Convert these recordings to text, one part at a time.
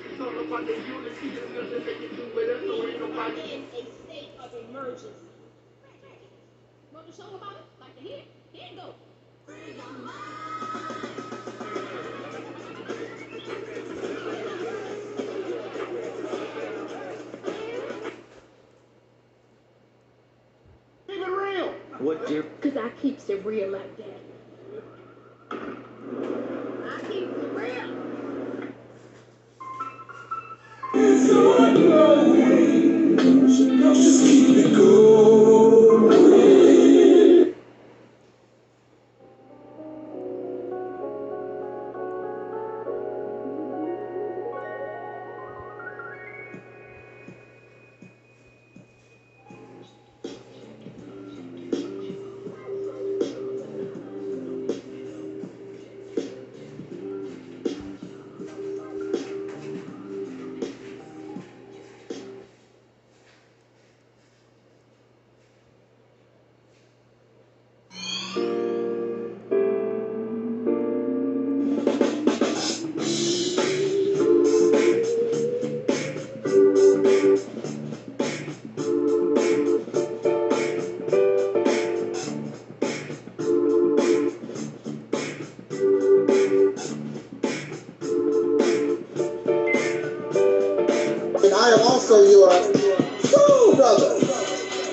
It's all about the unity. There's nothing they can do with us. So ain't nobody. In a state of emergency. Want to show about it? Like to hear? Here you go. Keep it real. What, dear? Because I keeps it real like that. I keep it real. It's ongoing. Just keep it going. And I am also your soul brother.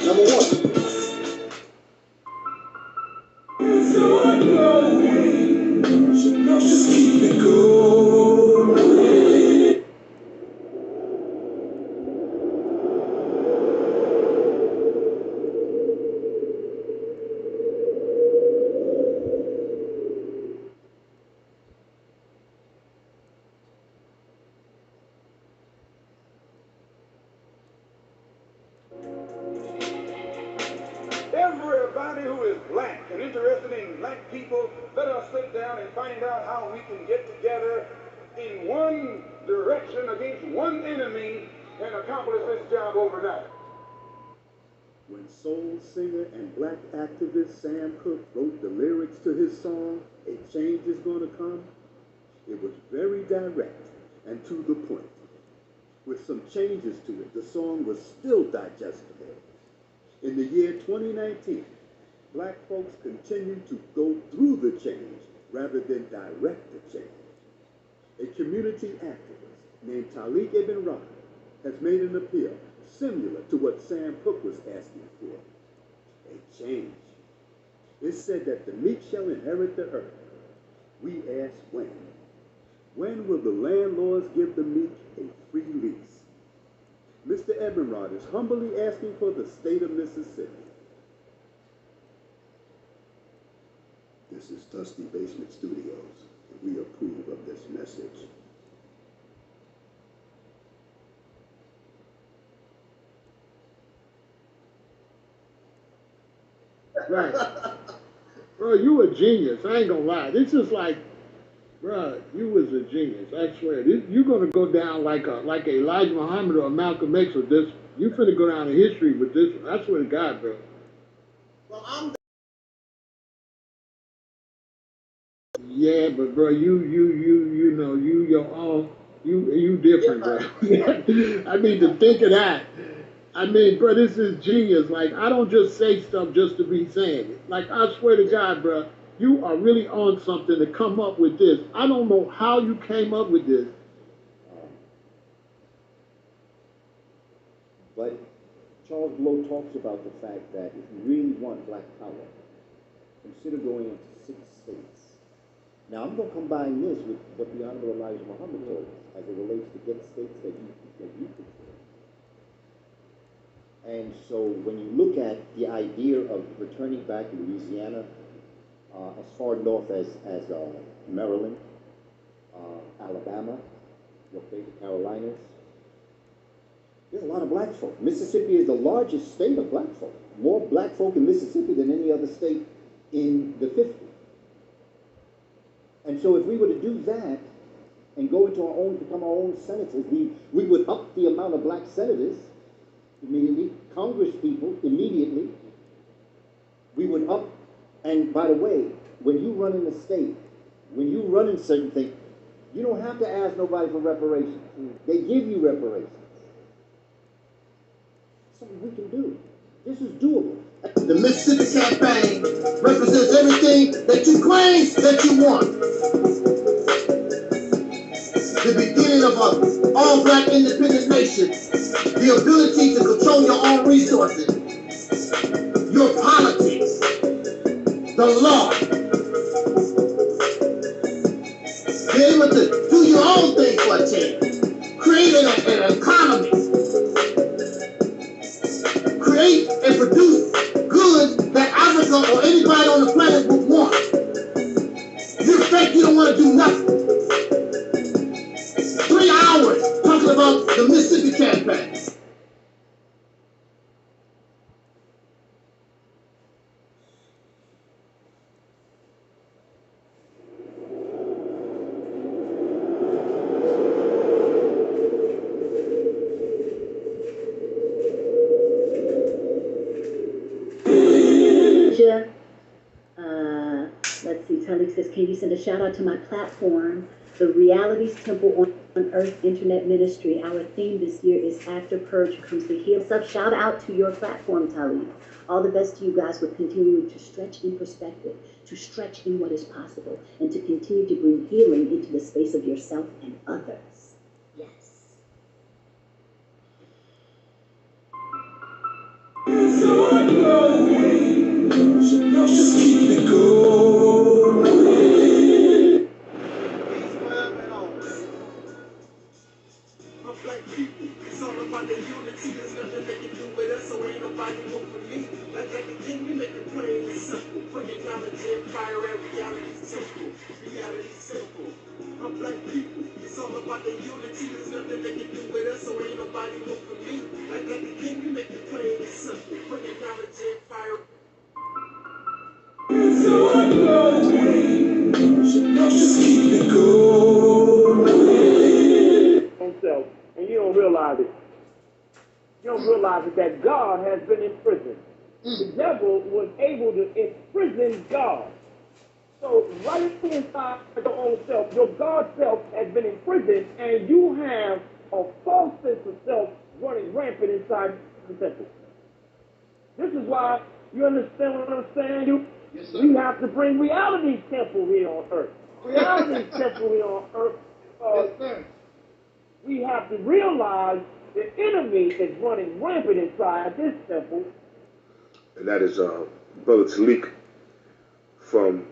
Number one. It's ongoing. Just keep it going. Everybody who is black and interested in black people, let us sit down and find out how we can get together in one direction against one enemy and accomplish this job overnight. When soul singer and black activist Sam Cooke wrote the lyrics to his song, A Change Is Gonna Come, it was very direct and to the point. With some changes to it, the song was still digestible. In the year 2019, black folks continue to go through the change rather than direct the change. A community activist named Talik Ibn Ramen has made an appeal similar to what Sam Cooke was asking for. A change. It said that the meek shall inherit the earth. We ask when. When will the landlords give the meek a free lease? Mr. Ebenrod is humbly asking for the state of Mississippi. This is Dusty Basement Studios, and we approve of this message. Right. Bro, you a genius. I ain't gonna lie. This is like, bro, you was a genius. I swear. You're gonna go down like a Elijah Muhammad or a Malcolm X with this. You finna go down in history with this one. I swear to God, bro. Well, I'm Yeah, but bro, you know, you your own, you different, bro. I mean, to think of that. I mean, bro, this is genius. Like, I don't just say stuff just to be saying it. Like, I swear to God, bro, you are really on something to come up with this. I don't know how you came up with this. But Charles Blow talks about the fact that if you really want black power, consider going into 6 states. Now, I'm going to combine this with what the Honorable Elijah Muhammad told us as it relates to get states that you control. And so when you look at the idea of returning back Louisiana as far north as Maryland, Alabama, okay, the Carolinas, there's a lot of black folk. Mississippi is the largest state of black folk. More black folk in Mississippi than any other state in the 50s. And so if we were to do that and go into our own, become our own senators, we would up the amount of black senators immediately, Congress people immediately. We would up, and by the way, when you run in a state, when you run in certain things, You don't have to ask nobody for reparations. They give you reparations. Something we can do. This is doable. The Mississippi campaign represents everything that you claim that you want. The beginning of an all-black independent nation. The ability to control your own resources. Your politics. The law. Be able to do your own thing for a change. Create an economy. Create and produce goods that Africa or anybody on the planet would want. You think you don't want to do nothing. 3 hours talking about the Mississippi campaign. Let's see, Talik says, can you send a shout out to my platform, the Realities Temple on Earth Internet Ministry? Our theme this year is After Purge Comes the Heal. So shout out to your platform, Talik. All the best to you guys with continuing to stretch in perspective, to stretch in what is possible, and to continue to bring healing into the space of yourself and others. Yes. Just keep it going. Black people, it's all about the unity. There's nothing they can do with us, so ain't nobody move for me. Like the king, we make it plain and simple. Bring knowledge and fire and reality simple. Reality simple. I'm black people, it's all about the unity. There's nothing they can do with us, so ain't nobody move for me. Like the king, we make it plain and simple. Bring knowledge and fire. So I just keep it going. Himself, and you don't realize it. You don't realize it that God has been in prison. The devil was able to imprison God. So right inside your own self, your God self has been imprisoned, and you have a false sense of self running rampant inside the temple. This is why, you understand what I'm saying? Yes, sir. We have to bring reality's temple here on earth. Reality's temple here on earth. Yes, sir. We have to realize the enemy is running rampant inside this temple. And that is Brother Talik from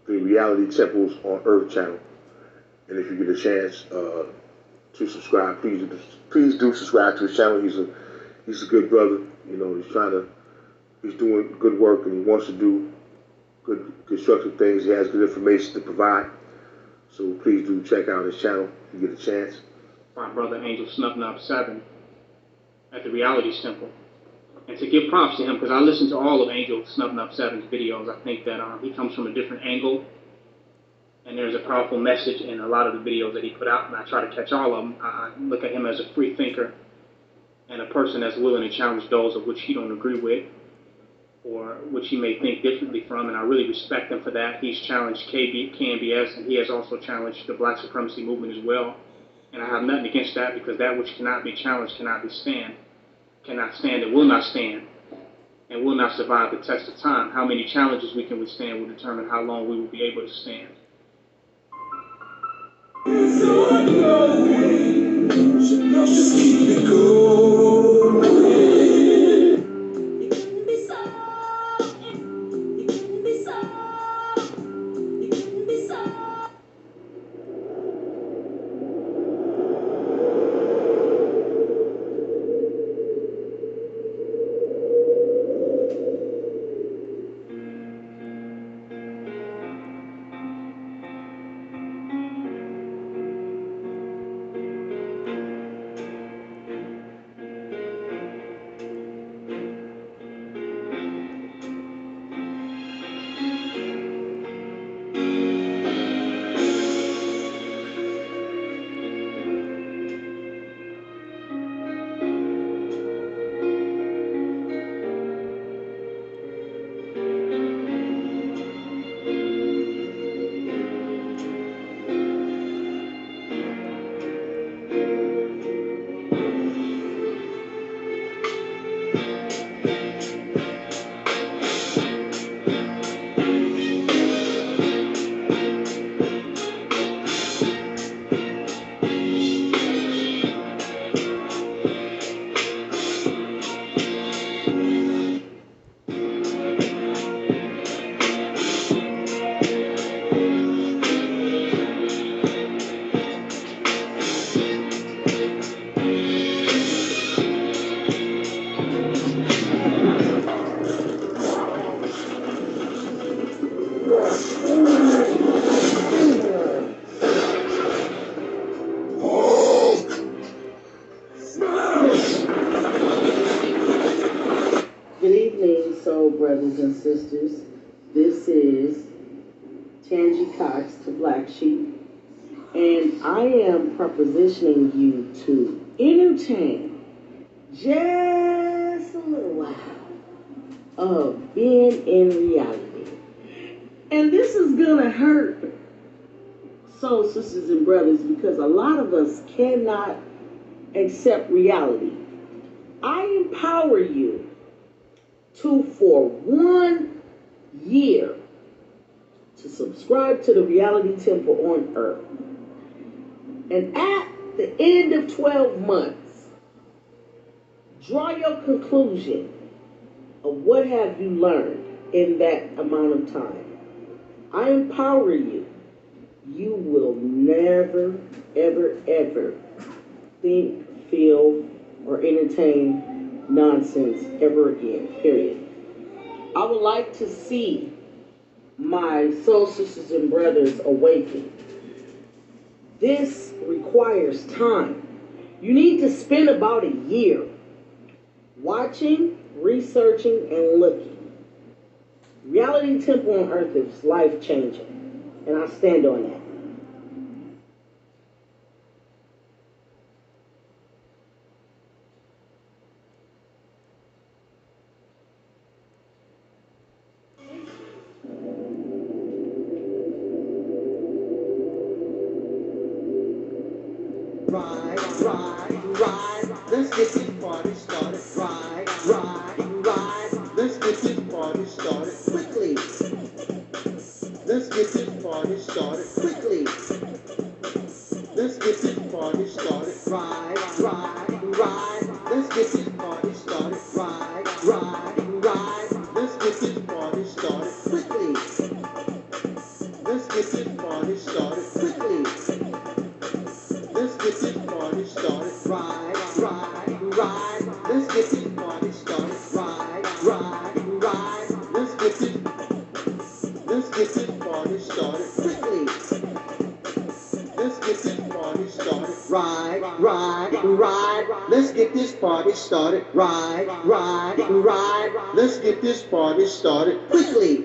the Reality Temples on Earth channel. And if you get a chance to subscribe, please do subscribe to his channel. He's a good brother. You know, he's doing good work, and he wants to do good constructive things. He has good information to provide. So please do check out his channel if you get a chance. My brother Angel Snubnub 7 at the Realities Temple. And to give props to him, because I listened to all of Angel Snubnub 7's videos. I think that he comes from a different angle, and there's a powerful message in a lot of the videos that he put out, and I try to catch all of them. I look at him as a free thinker and a person that's willing to challenge those of which he don't agree with or which he may think differently from, and I really respect him for that. He's challenged KNBS, and he has also challenged the Black Supremacy Movement as well. And I have nothing against that, because that which cannot be challenged cannot stand, and will not stand, and will not survive the test of time. How many challenges we can withstand will determine how long we will be able to stand. So I just keep it going. brothers and sisters. This is Tangi Cox to Black Sheep, and I am propositioning you to entertain just a little while of being in reality. And this is gonna hurt soul sisters and brothers because a lot of us cannot accept reality. I empower you to, for 1 year, to subscribe to the reality temple on earth. And at the end of 12 months, draw your conclusion of what have you learned in that amount of time. I empower you. You will never, ever, ever think, feel, or entertain nonsense ever again, period. I would like to see my soul sisters and brothers awaken. This requires time. You need to spend about a year watching, researching, and looking. Reality Temple on Earth is life-changing, and I stand on that. Ride, let's get this party started. Ride, let's get this party started quickly. Let's get this party started quickly. Let's get this party started. Ride, let's get this party started. Ride, let's get this party started quickly. Let's get this party started quickly. Let's get this party started. Ride, let's get this party started. Ride, let's get this party started quickly. Let's get this party started. Ride, let's get this party started. Ride, let's get this party started quickly.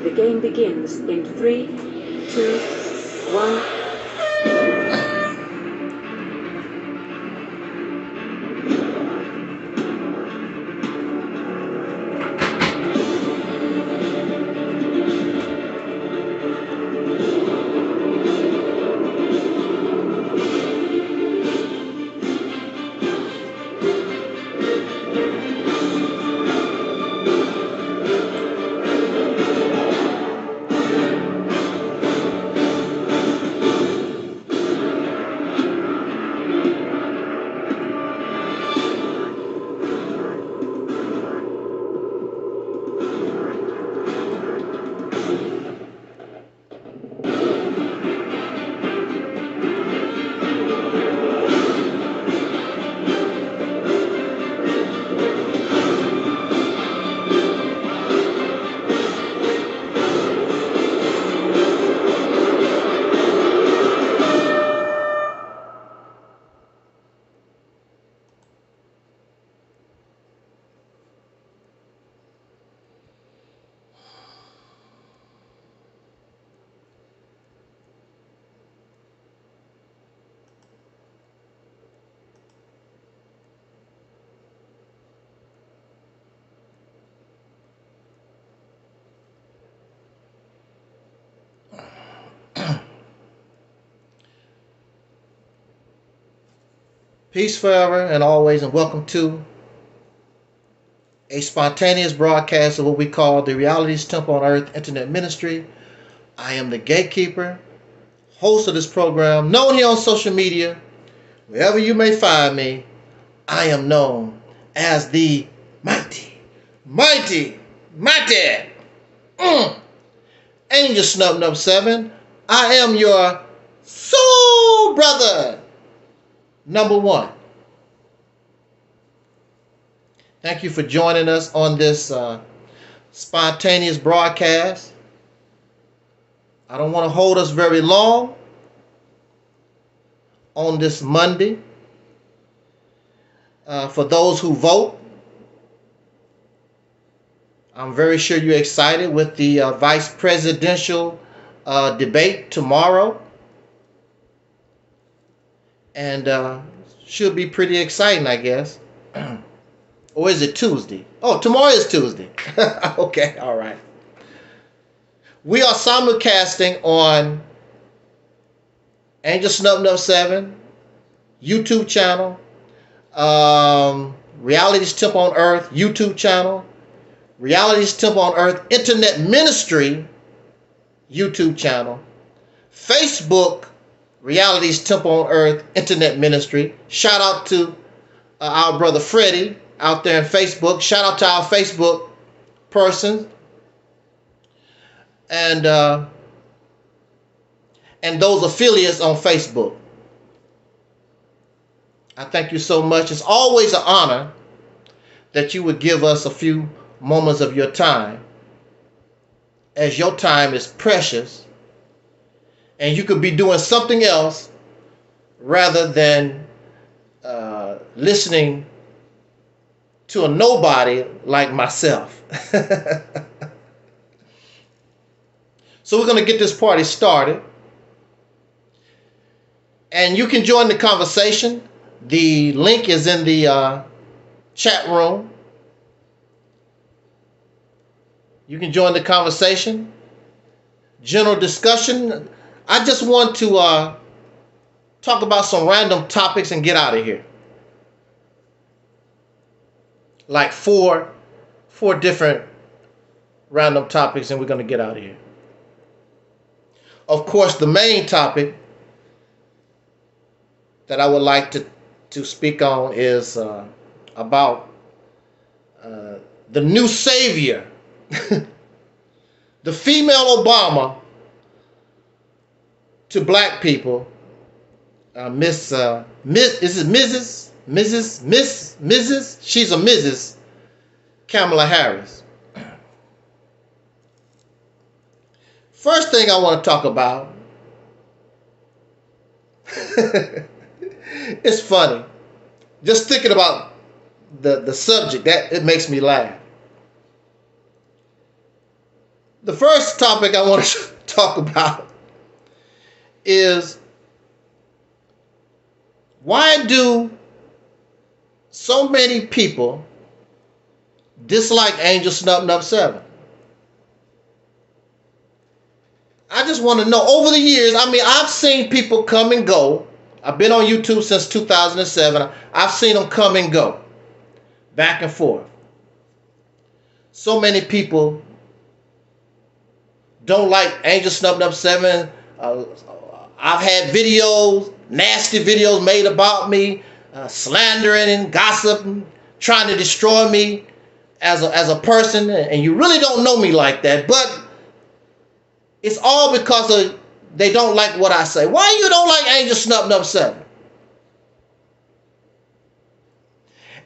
The game begins in 3, 2, 1. Peace forever and always, and welcome to a spontaneous broadcast of what we call the Realities Temple on Earth Internet Ministry. I am the gatekeeper, host of this program, known here on social media. Wherever you may find me, I am known as the mighty Angel Snub 7. I am your soul brother, number one. Thank you for joining us on this spontaneous broadcast. I don't want to hold us very long on this Monday. For those who vote, I'm very sure you're excited with the vice presidential debate tomorrow. And should be pretty exciting, I guess. Or is it Tuesday? Oh, tomorrow is Tuesday. Okay, all right. We are simulcasting on Angel Snub 7 YouTube channel, Realities Temple on Earth YouTube channel, Realities Temple on Earth Internet Ministry YouTube channel, Facebook Realities Temple on Earth Internet Ministry. Shout out to our brother Freddie out there in Facebook. Shout out to our Facebook person and those affiliates on Facebook. I thank you so much. It's always an honor that you would give us a few moments of your time, as your time is precious and you could be doing something else rather than listening to a nobody like myself. So we're going to get this party started. And you can join the conversation. The link is in the chat room. You can join the conversation. General discussion. I just want to talk about some random topics and get out of here. Like four different random topics, and we're going to get out of here. Of course, the main topic that I would like to speak on is about the new savior, the female Obama to black people, Miss, is it Mrs.? She's a Mrs. Kamala Harris. First thing I want to talk about, it's funny. Just thinking about the subject, that it makes me laugh. The first topic I want to talk about is, why do so many people dislike Angel Snub 7? I just want to know, over the years, I mean, I've seen people come and go. I've been on YouTube since 2007. I've seen them come and go, back and forth. So many people don't like Angel Snub 7. I've had videos, nasty videos made about me, slandering and gossiping, trying to destroy me as a person, and you really don't know me like that, but it's all because they don't like what I say. Why you don't like Angel Snub 7?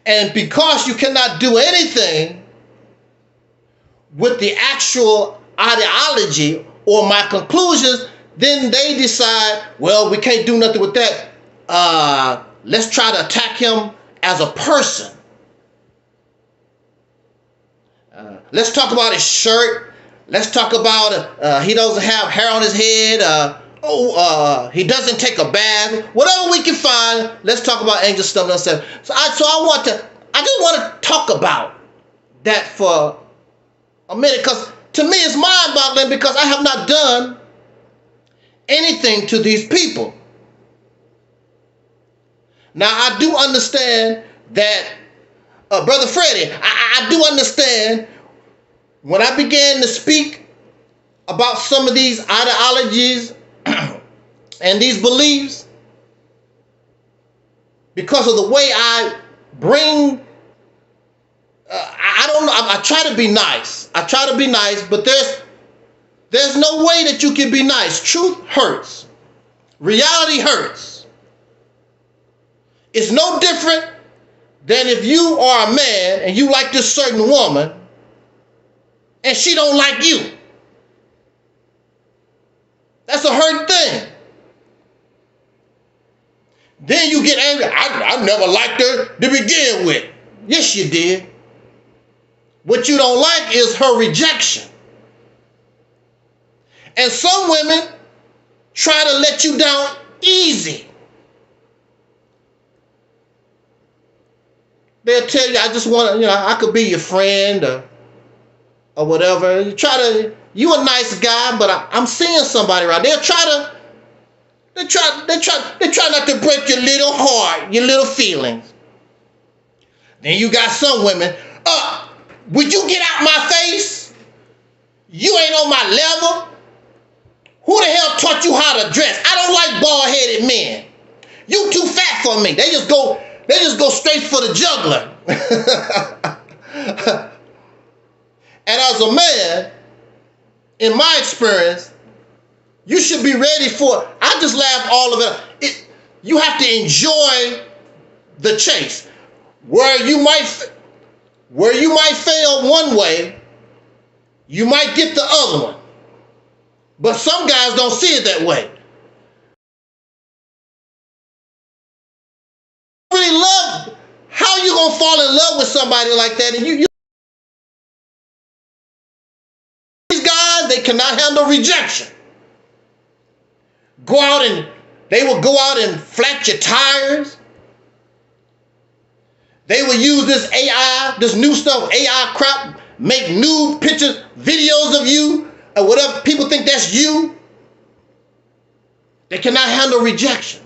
And because you cannot do anything with the actual ideology or my conclusions, then they decide, well, we can't do nothing with that. Let's try to attack him as a person. Let's talk about his shirt. Let's talk about he doesn't have hair on his head. He doesn't take a bath. Whatever we can find, let's talk about Angel Snub 7. So I just want to talk about that for a minute, because to me it's mind-boggling, because I have not done anything to these people. Now, I do understand that, Brother Freddie, I do understand when I began to speak about some of these ideologies and these beliefs, because of the way I bring, I don't know, I try to be nice. I try to be nice, but there's no way that you can be nice. Truth hurts. Reality hurts. It's no different than if you are a man and you like this certain woman and she don't like you. That's a hurt thing. Then you get angry. I never liked her to begin with. Yes, you did. What you don't like is her rejection. And some women try to let you down easy. They'll tell you, I just want to, I could be your friend or whatever. You a nice guy, but I'm seeing somebody right. They try not to break your little heart, your little feelings. Then you got some women, would you get out my face? You ain't on my level. Who the hell taught you how to dress? I don't like bald-headed men. You too fat for me. They just go straight for the juggler. And as a man, in my experience, you should be ready for, I just laugh all of it. You have to enjoy the chase. Where you might fail one way, you might get the other one. But some guys don't see it that way. Really love, how you gonna fall in love with somebody like that? And you these guys, they cannot handle rejection. They will go out and flat your tires. They will use this AI, this new stuff, AI crap, make nude pictures, videos of you, or whatever. People think that's you. They cannot handle rejection.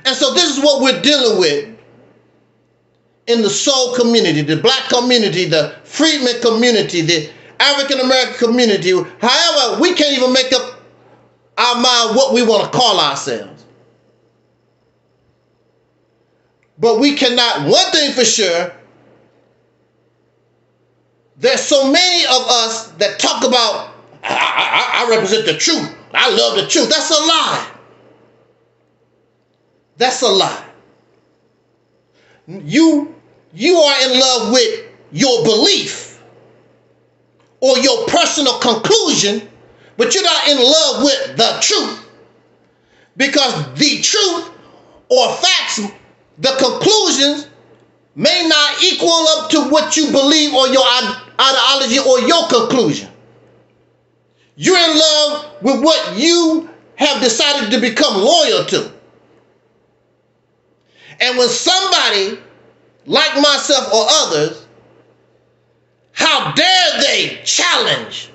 And so this is what we're dealing with in the soul community, the black community, the freedman community, the African American community. However, we can't even make up our mind what we want to call ourselves. But we cannot, one thing for sure, there's so many of us that talk about, I represent the truth. I love the truth. That's a lie. That's a lie. You are in love with your belief or your personal conclusion, but you're not in love with the truth. Because the truth or facts, the conclusions, may not equal up to what you believe or your ideology or your conclusion. You're in love with what you have decided to become loyal to. And when somebody like myself or others, how dare they challenge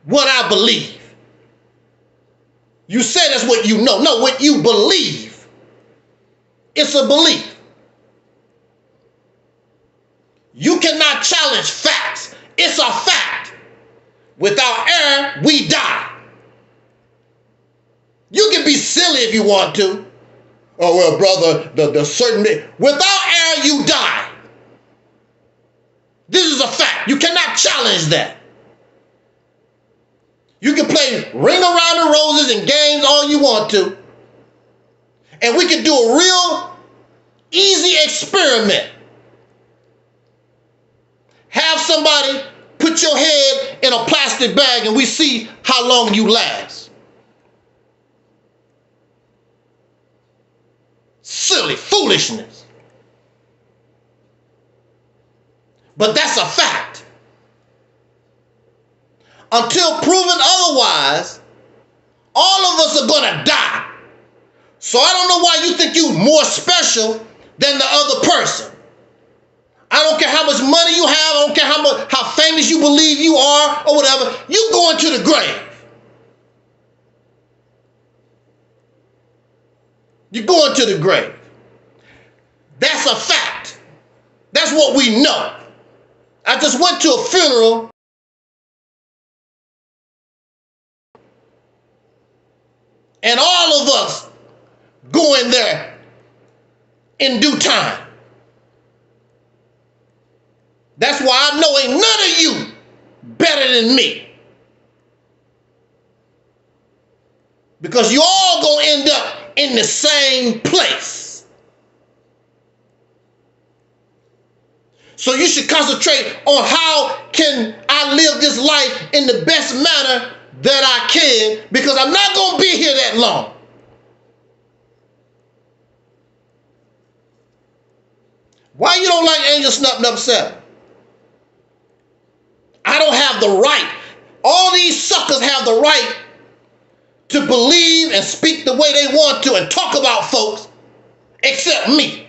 what I believe? You say that's what you know. No, what you believe. It's a belief. You cannot challenge facts. It's a fact. Without error, we die. You can be silly if you want to. Oh, well, brother, the certain... Without error, you die. This is a fact. You cannot challenge that. You can play ring around the roses and games all you want to. And we can do a real easy experiment. Have somebody put your head in a plastic bag and we see how long you last. Silly foolishness. But that's a fact. Until proven otherwise, all of us are going to die. So I don't know why you think you're more special than the other person. I don't care how much money you have. I don't care how famous you believe you are or whatever. You going to the grave. You're going to the grave. what we know. I just went to a funeral and all of us go in there in due time. That's why I know ain't none of you better than me. Because you all gonna end up in the same place. So you should concentrate on how can I live this life in the best manner that I can, because I'm not gonna be here that long. Why you don't like Angel Snuffing Up 7? I don't have the right. All these suckers have the right to believe and speak the way they want to and talk about folks, except me.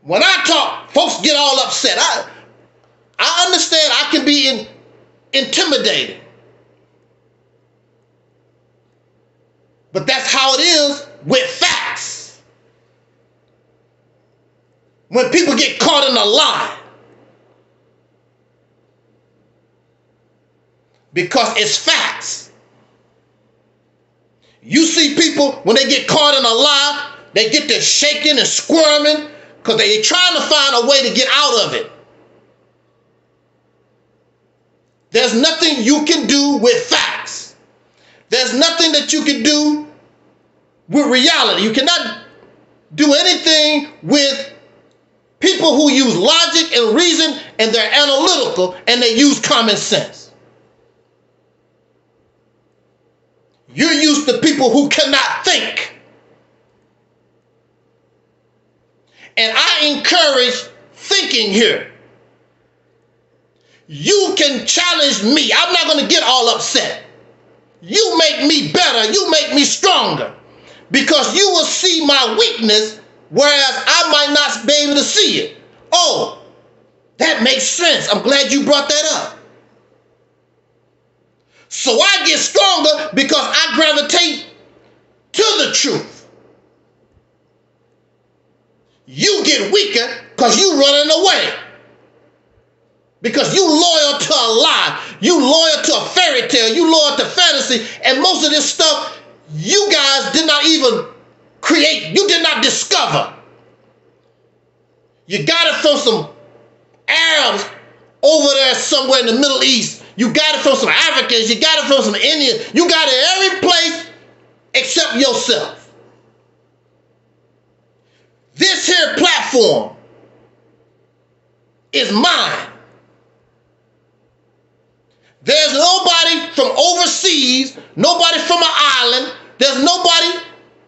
When I talk, folks get all upset. I understand I can be intimidated. But that's how it is with facts. When people get caught in a lie. Because it's facts. You see people, when they get caught in a lie, they get to shaking and squirming because they're trying to find a way to get out of it. There's nothing you can do with facts. There's nothing that you can do with reality. You cannot do anything with people who use logic and reason and they're analytical and they use common sense. You're used to people who cannot think. And I encourage thinking here. You can challenge me. I'm not going to get all upset. You make me better. You make me stronger. Because you will see my weakness, whereas I might not be able to see it. Oh, that makes sense. I'm glad you brought that up. So I get stronger because I gravitate to the truth. You get weaker because you running away. Because you loyal to a lie. You loyal to a fairy tale. You loyal to fantasy. And most of this stuff you guys did not even create. You did not discover. You got it from some Arabs over there somewhere in the Middle East. You got it from some Africans. You got it from some Indians. You got it every place except yourself. This here platform is mine. There's nobody from overseas, nobody from an island. There's nobody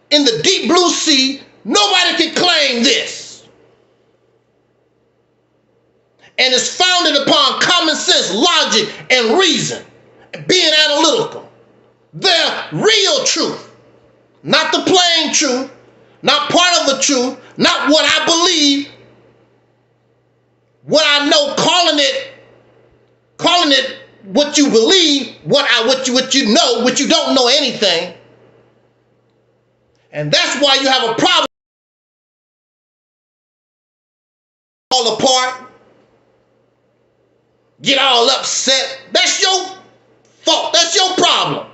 in the deep blue sea. Nobody can claim this. And it's founded upon common sense, logic, and reason, being analytical. The real truth, not the plain truth, not part of the truth, not what I believe, what I know, calling it what you believe, what you know, what you don't know anything. And that's why you have a problem all apart. Get all upset. That's your fault. That's your problem.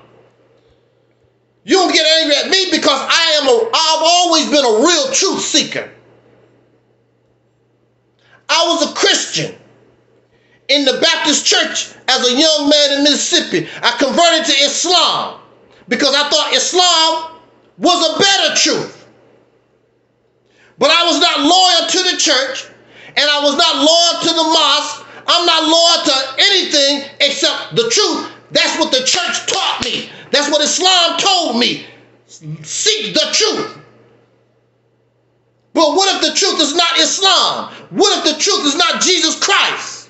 You don't get angry at me because I've always been a real truth seeker. I was a Christian in the Baptist church as a young man in Mississippi. I converted to Islam because I thought Islam was a better truth. But I was not loyal to the church, and I was not loyal to the mosque. I'm not loyal to anything except the truth. That's what the church taught me. That's what Islam told me. Seek the truth. But what if the truth is not Islam? What if the truth is not Jesus Christ?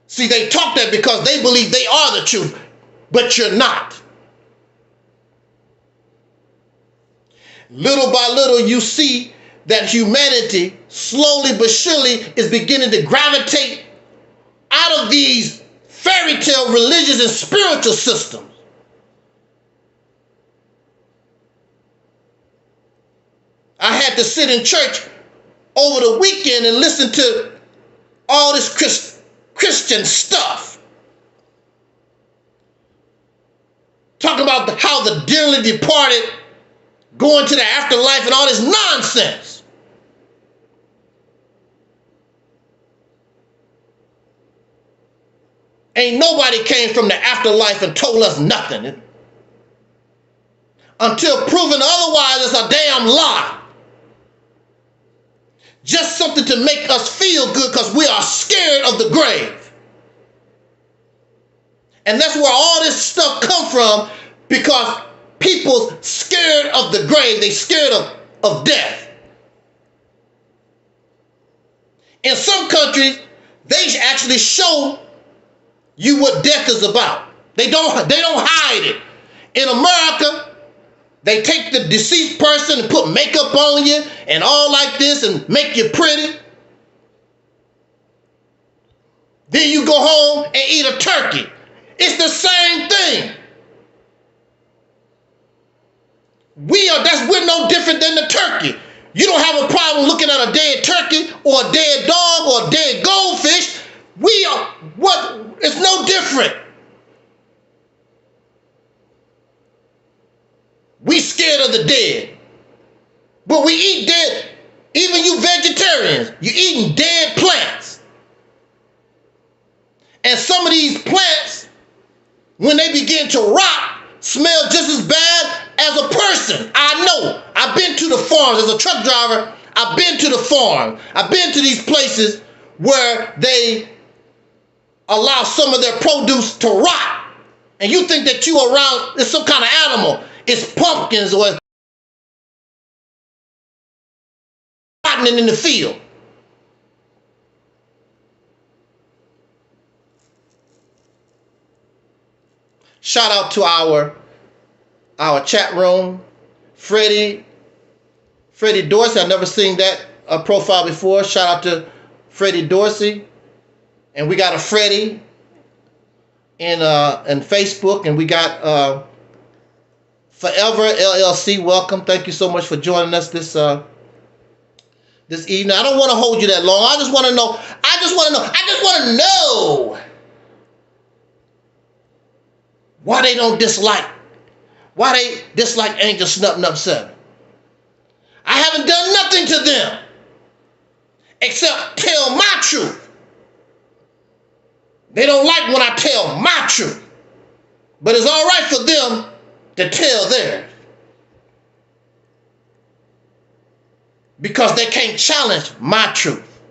See, they talk that because they believe they are the truth, but you're not. Little by little, you see that humanity, slowly but surely, is beginning to gravitate out of these fairy tale religious and spiritual systems. I had to sit in church over the weekend and listened to all this Christian stuff. Talking about how the dearly departed going to the afterlife and all this nonsense. Ain't nobody came from the afterlife and told us nothing. Until proven otherwise, it's a damn lie. Just something to make us feel good because we are scared of the grave. And that's where all this stuff come from, because people's scared of the grave. They scared of death. In some countries, they actually show you what death is about. They don't hide it. In America, they take the deceased person and put makeup on you and all like this and make you pretty. Then you go home and eat a turkey. It's the same thing. We're no different than the turkey. You don't have a problem looking at a dead turkey or a dead dog or a dead goldfish. It's no different. We scared of the dead. But we eat dead. Even you vegetarians, you're eating dead plants. And some of these plants, when they begin to rot, smell just as bad as a person. I know. I've been to the farms. As a truck driver, I've been to the farm. I've been to these places where they allow some of their produce to rot. And you think that you around, it's some kind of animal. It's pumpkins or rotting in the field. Shout out to our chat room, Freddie Dorsey. I've never seen that profile before. Shout out to Freddie Dorsey. And we got a Freddie in Facebook, and we got Forever LLC. Welcome. Thank you so much for joining us this evening. I don't want to hold you that long. I just want to know why they dislike Angel Snub 7. I haven't done nothing to them except tell my truth. They don't like when I tell my truth, but it's all right for them to tell theirs, because they can't challenge my truth.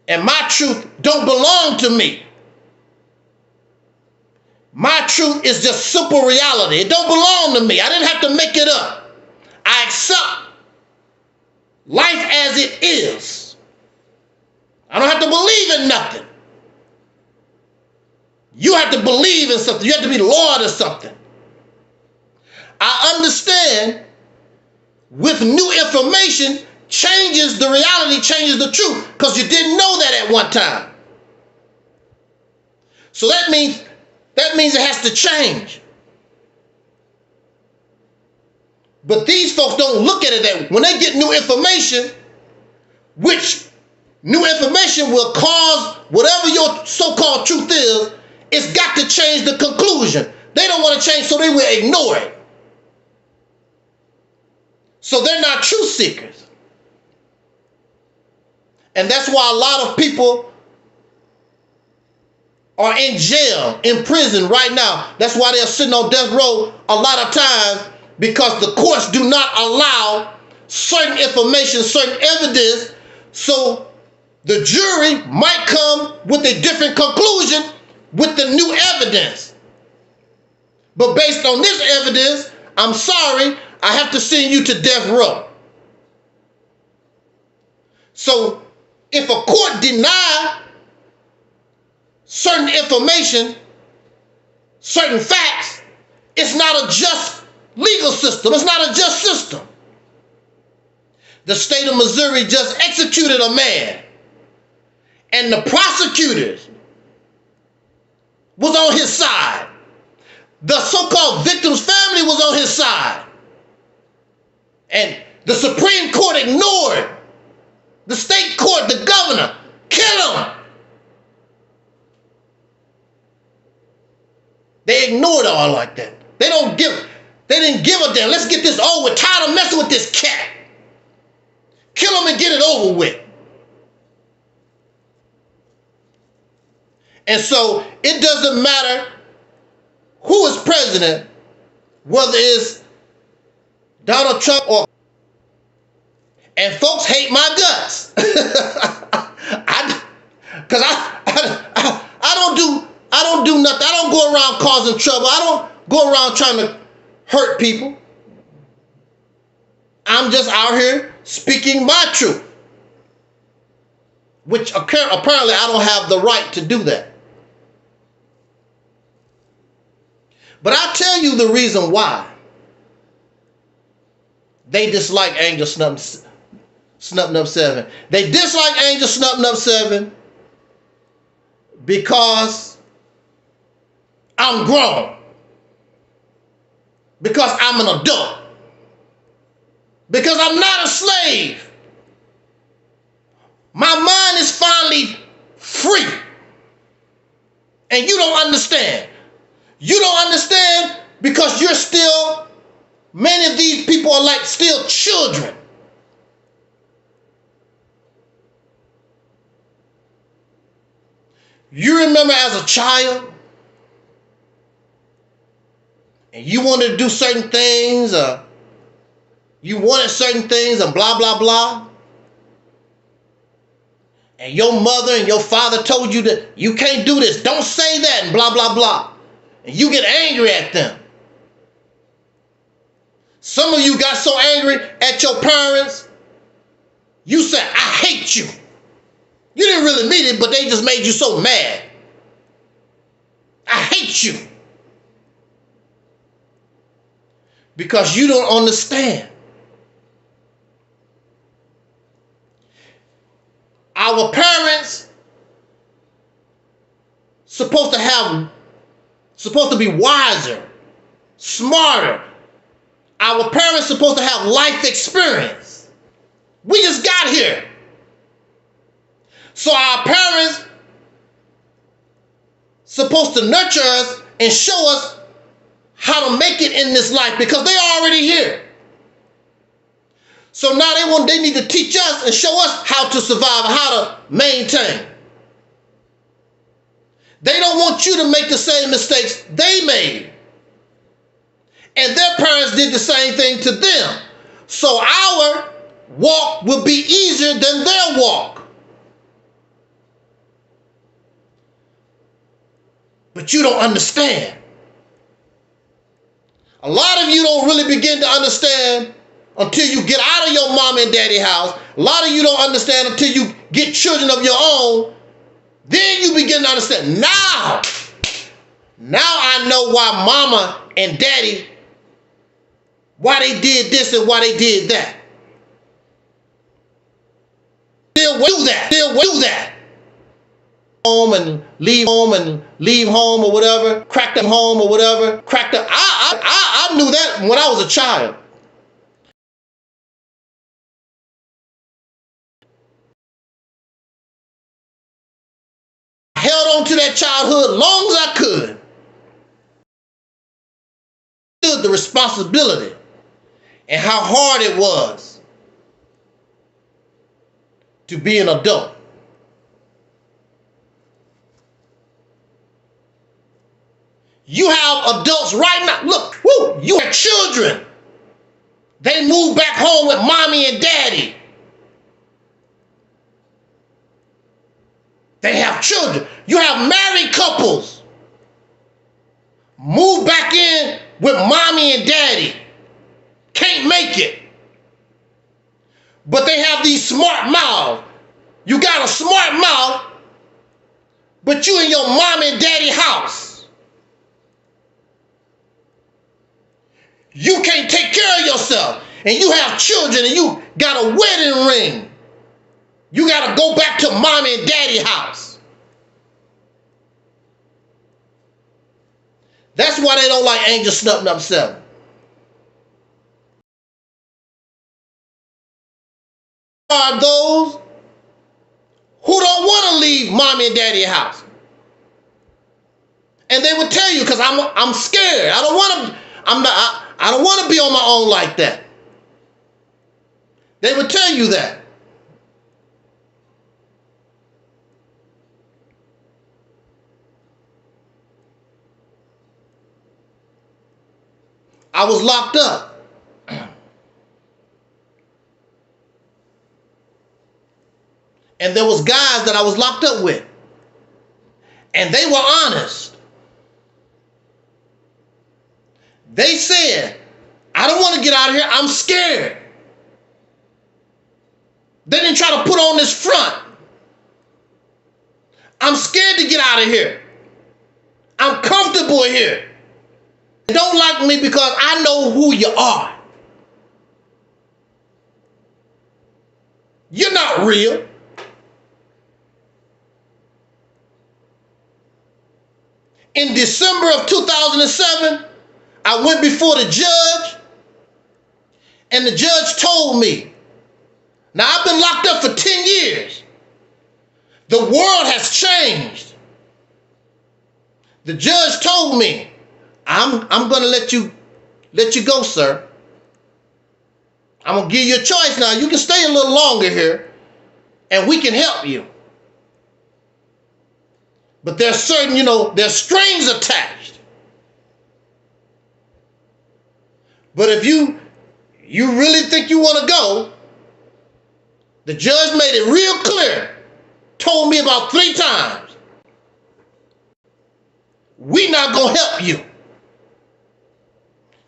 And my truth don't belong to me. My truth is just simple reality. It don't belong to me. I didn't have to make it up. I accept life as it is. I don't have to believe in nothing. You have to believe in something. You have to be loyal to something. I understand with new information changes the reality, changes the truth, because you didn't know that at one time. So that means it has to change. But these folks don't look at it that when they get new information, which new information will cause whatever your so-called truth is, it's got to change the conclusion. They don't want to change, so they will ignore it. So they're not truth seekers. And that's why a lot of people are in jail, in prison right now. That's why they're sitting on death row a lot of times, because the courts do not allow certain information, certain evidence, so the jury might come with a different conclusion with the new evidence. But based on this evidence, I'm sorry, I have to send you to death row. So if a court denies certain information, certain facts, it's not a just legal system. It's not a just system. The state of Missouri just executed a man, and the prosecutors was on his side. The so-called victim's family was on his side. And The Supreme Court ignored. The state court, the governor, kill him. They ignored all like that. They didn't give a damn. Let's get this over with. Tired of messing with this cat. Kill him and get it over with. And so it doesn't matter who is president, whether it's Donald Trump or, and folks hate my guts. Because I don't do nothing. I don't go around causing trouble. I don't go around trying to hurt people. I'm just out here speaking my truth, which apparently I don't have the right to do that. But I'll tell you the reason why they dislike Angel Snuffing Up 7. They dislike Angel Snuffing Up 7 because I'm grown. Because I'm an adult. Because I'm not a slave. My mind is finally free. And you don't understand. You don't understand because you're still, many of these people are like still children. You remember as a child, and you wanted to do certain things, you wanted certain things and blah, blah, blah. And your mother and your father told you that you can't do this. Don't say that and blah, blah, blah. And you get angry at them. Some of you got so angry at your parents, you said, I hate you. You didn't really mean it, but they just made you so mad. I hate you. Because you don't understand. Our parents supposed to be wiser, smarter. Our parents supposed to have life experience. We just got here. So our parents supposed to nurture us and show us how to make it in this life because they already here. So now they need to teach us and show us how to survive, how to maintain. They don't want you to make the same mistakes they made. And their parents did the same thing to them. So our walk will be easier than their walk. But you don't understand. A lot of you don't really begin to understand until you get out of your mom and daddy house. A lot of you don't understand until you get children of your own. Then you begin to understand. Now I know why mama and daddy, why they did this and why they did that. They'll do that. Home and leave home or whatever. Crack the home or whatever. I knew that when I was a child. I held on to that childhood long as I could. The responsibility and how hard it was to be an adult. You have adults right now. Look, you have children. They move back home with mommy and daddy. They have children. You have married couples. Move back in with mommy and daddy. Can't make it. But they have these smart mouths. You got a smart mouth, but you in your mom and daddy house. You can't take care of yourself. And you have children and you got a wedding ring. You got to go back to mommy and daddy house. That's why they don't like Angel Snuffing Up 7. are those who don't want to leave mommy and daddy's house. And they would tell you, because I'm scared. I don't want to be on my own like that. They would tell you that. I was locked up. And there was guys that I was locked up with. And they were honest. They said, I don't want to get out of here. I'm scared. They didn't try to put on this front. I'm scared to get out of here. I'm comfortable here. They don't like me because I know who you are. You're not real. In December of 2007, I went before the judge, and the judge told me, now I've been locked up for 10 years. The world has changed. The judge told me, I'm going to let you go, sir. I'm going to give you a choice now. You can stay a little longer here, and we can help you. But there's certain, there's strings attached. But if you really think you want to go, the judge made it real clear, told me about 3 times, we're not going to help you.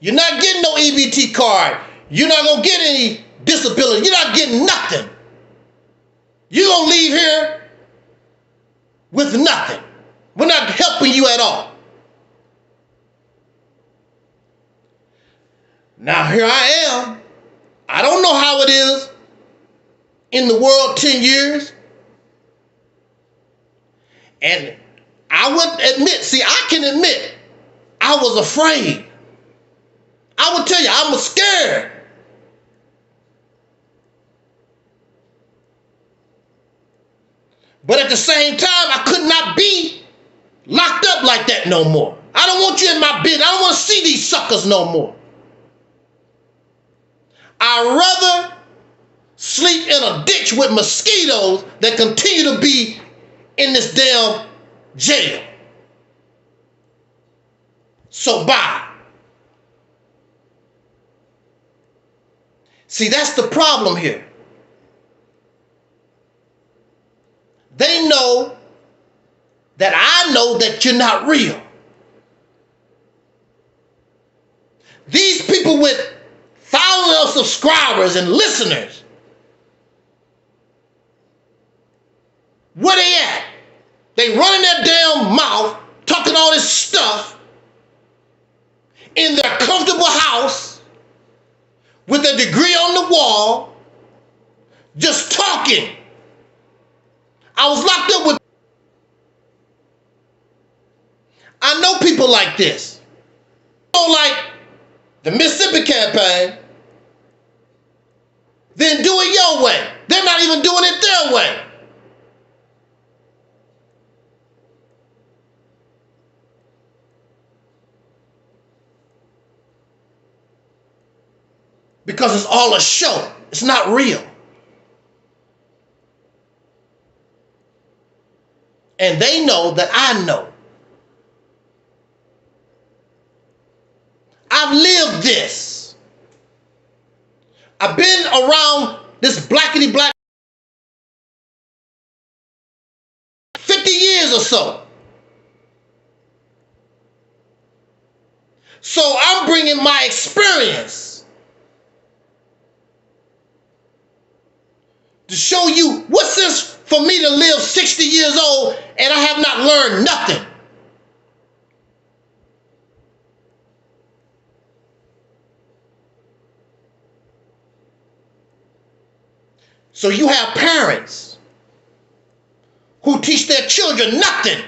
You're not getting no EBT card. You're not going to get any disability. You're not getting nothing. You're going to leave here with nothing. We're not helping you at all. Now here I am. I don't know how it is in the world 10 years. And I would admit, I can admit, I was afraid. I would tell you, I was scared. But at the same time, I could not be locked up like that no more. I don't want you in my business. I don't want to see these suckers no more. I'd rather sleep in a ditch with mosquitoes than continue to be in this damn jail. So bye. See, that's the problem here. They know that I know that you're not real. These people with thousands of subscribers and listeners, where they at? They running their damn mouth, talking all this stuff in their comfortable house with a degree on the wall, just talking. I was locked up with. I know people like this. Don't like the Mississippi campaign, then do it your way. They're not even doing it their way. Because it's all a show. It's not real. And they know that I know. I've lived this. I've been around this blackity black 50 years or so. So I'm bringing my experience to show you what's this for me to live 60 years old and I have not learned nothing. So you have parents who teach their children nothing.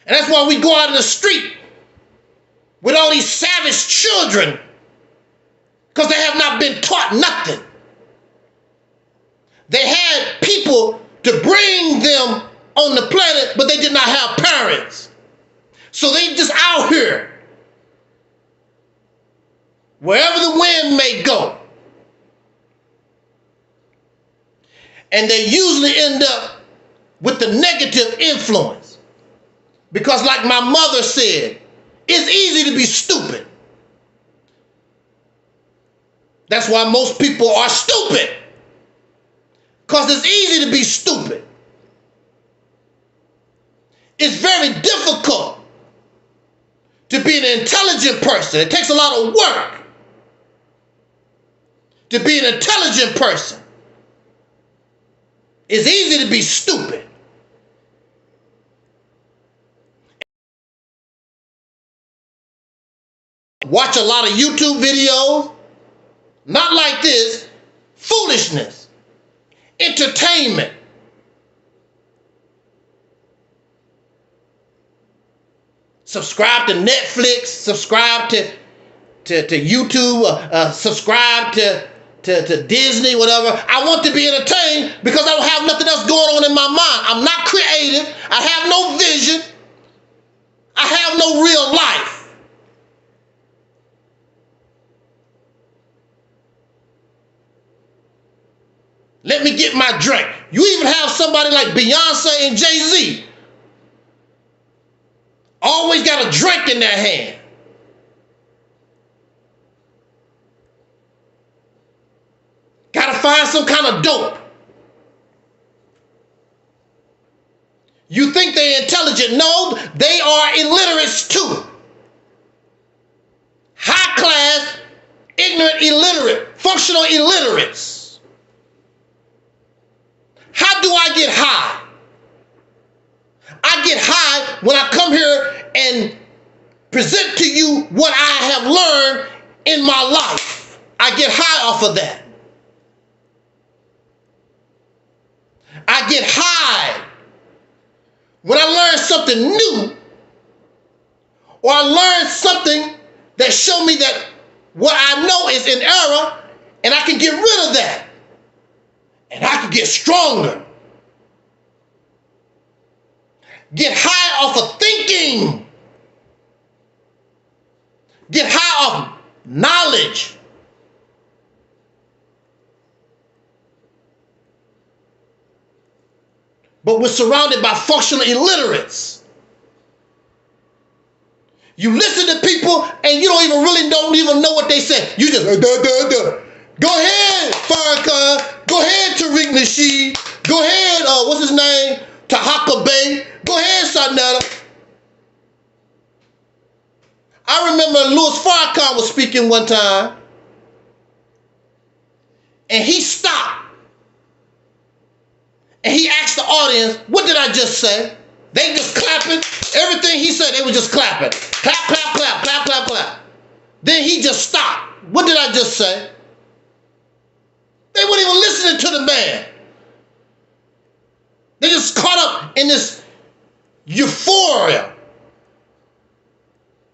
And that's why we go out in the street with all these savage children because they have not been taught nothing. They had people to bring them on the planet, but they did not have parents. So they just out here, wherever the wind may go. And they usually end up with the negative influence. Because like my mother said, it's easy to be stupid. That's why most people are stupid. Because it's easy to be stupid. It's very difficult to be an intelligent person. It takes a lot of work to be an intelligent person. It's easy to be stupid. Watch a lot of YouTube videos. Not like this. Foolishness. Entertainment. Subscribe to Netflix. Subscribe to YouTube. Subscribe to Disney, whatever. I want to be entertained because I don't have nothing else going on in my mind. I'm not creative. I have no vision. I have no real life. Let me get my drink. You even have somebody like Beyonce and Jay-Z. Always got a drink in their hand. Gotta find some kind of dope. You think they're intelligent? No, they are illiterates too. High class, ignorant, illiterate, functional illiterates. How do I get high? I get high when I come here and present to you what I have learned in my life. I get high off of that. I get high when I learn something new, or I learn something that show me that what I know is in error, and I can get rid of that. And I can get stronger. Get high off of thinking. Get high off knowledge. But we're surrounded by functional illiterates. You listen to people and you don't even know what they say. You just Go ahead, Farrakhan. Go ahead, Tariq Nasheed. Go ahead, what's his name? Tahaka Bay. Go ahead, Sanetta. I remember Louis Farrakhan was speaking one time, and he stopped. And he asked the audience, what did I just say? They just clapping. Everything he said, they were just clapping. Clap, clap, clap, clap, clap, clap. Then he just stopped. What did I just say? They weren't even listening to the man. They just caught up in this euphoria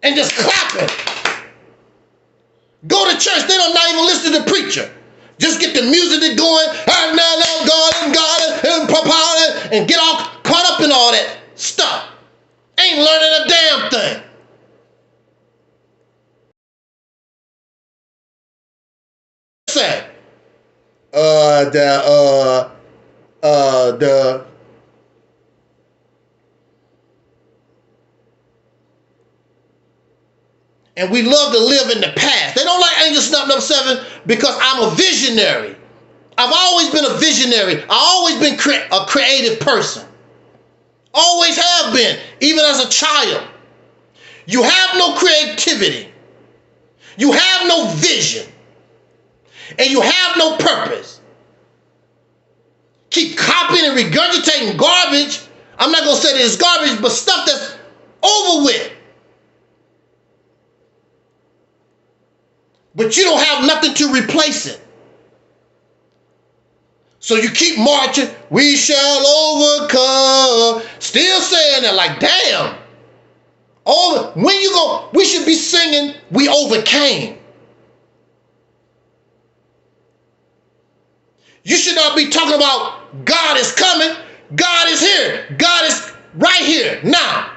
and just clapping. Go to church, they don't not even listen to the preacher. Just get the music going, and get all caught up in all that stuff. Ain't learning a damn thing. Say, and we love to live in the past. They don't like Angel Snub Number 7 because I'm a visionary. I've always been a visionary. I've always been a creative person. Always have been, even as a child. You have no creativity. You have no vision. And you have no purpose. Keep copying and regurgitating garbage. I'm not going to say that it's garbage, but stuff that's over with. But you don't have nothing to replace it. So you keep marching, we shall overcome. Still saying that like, damn. When you go, we should be singing, we overcame. You should not be talking about God is coming. God is here. God is right here now.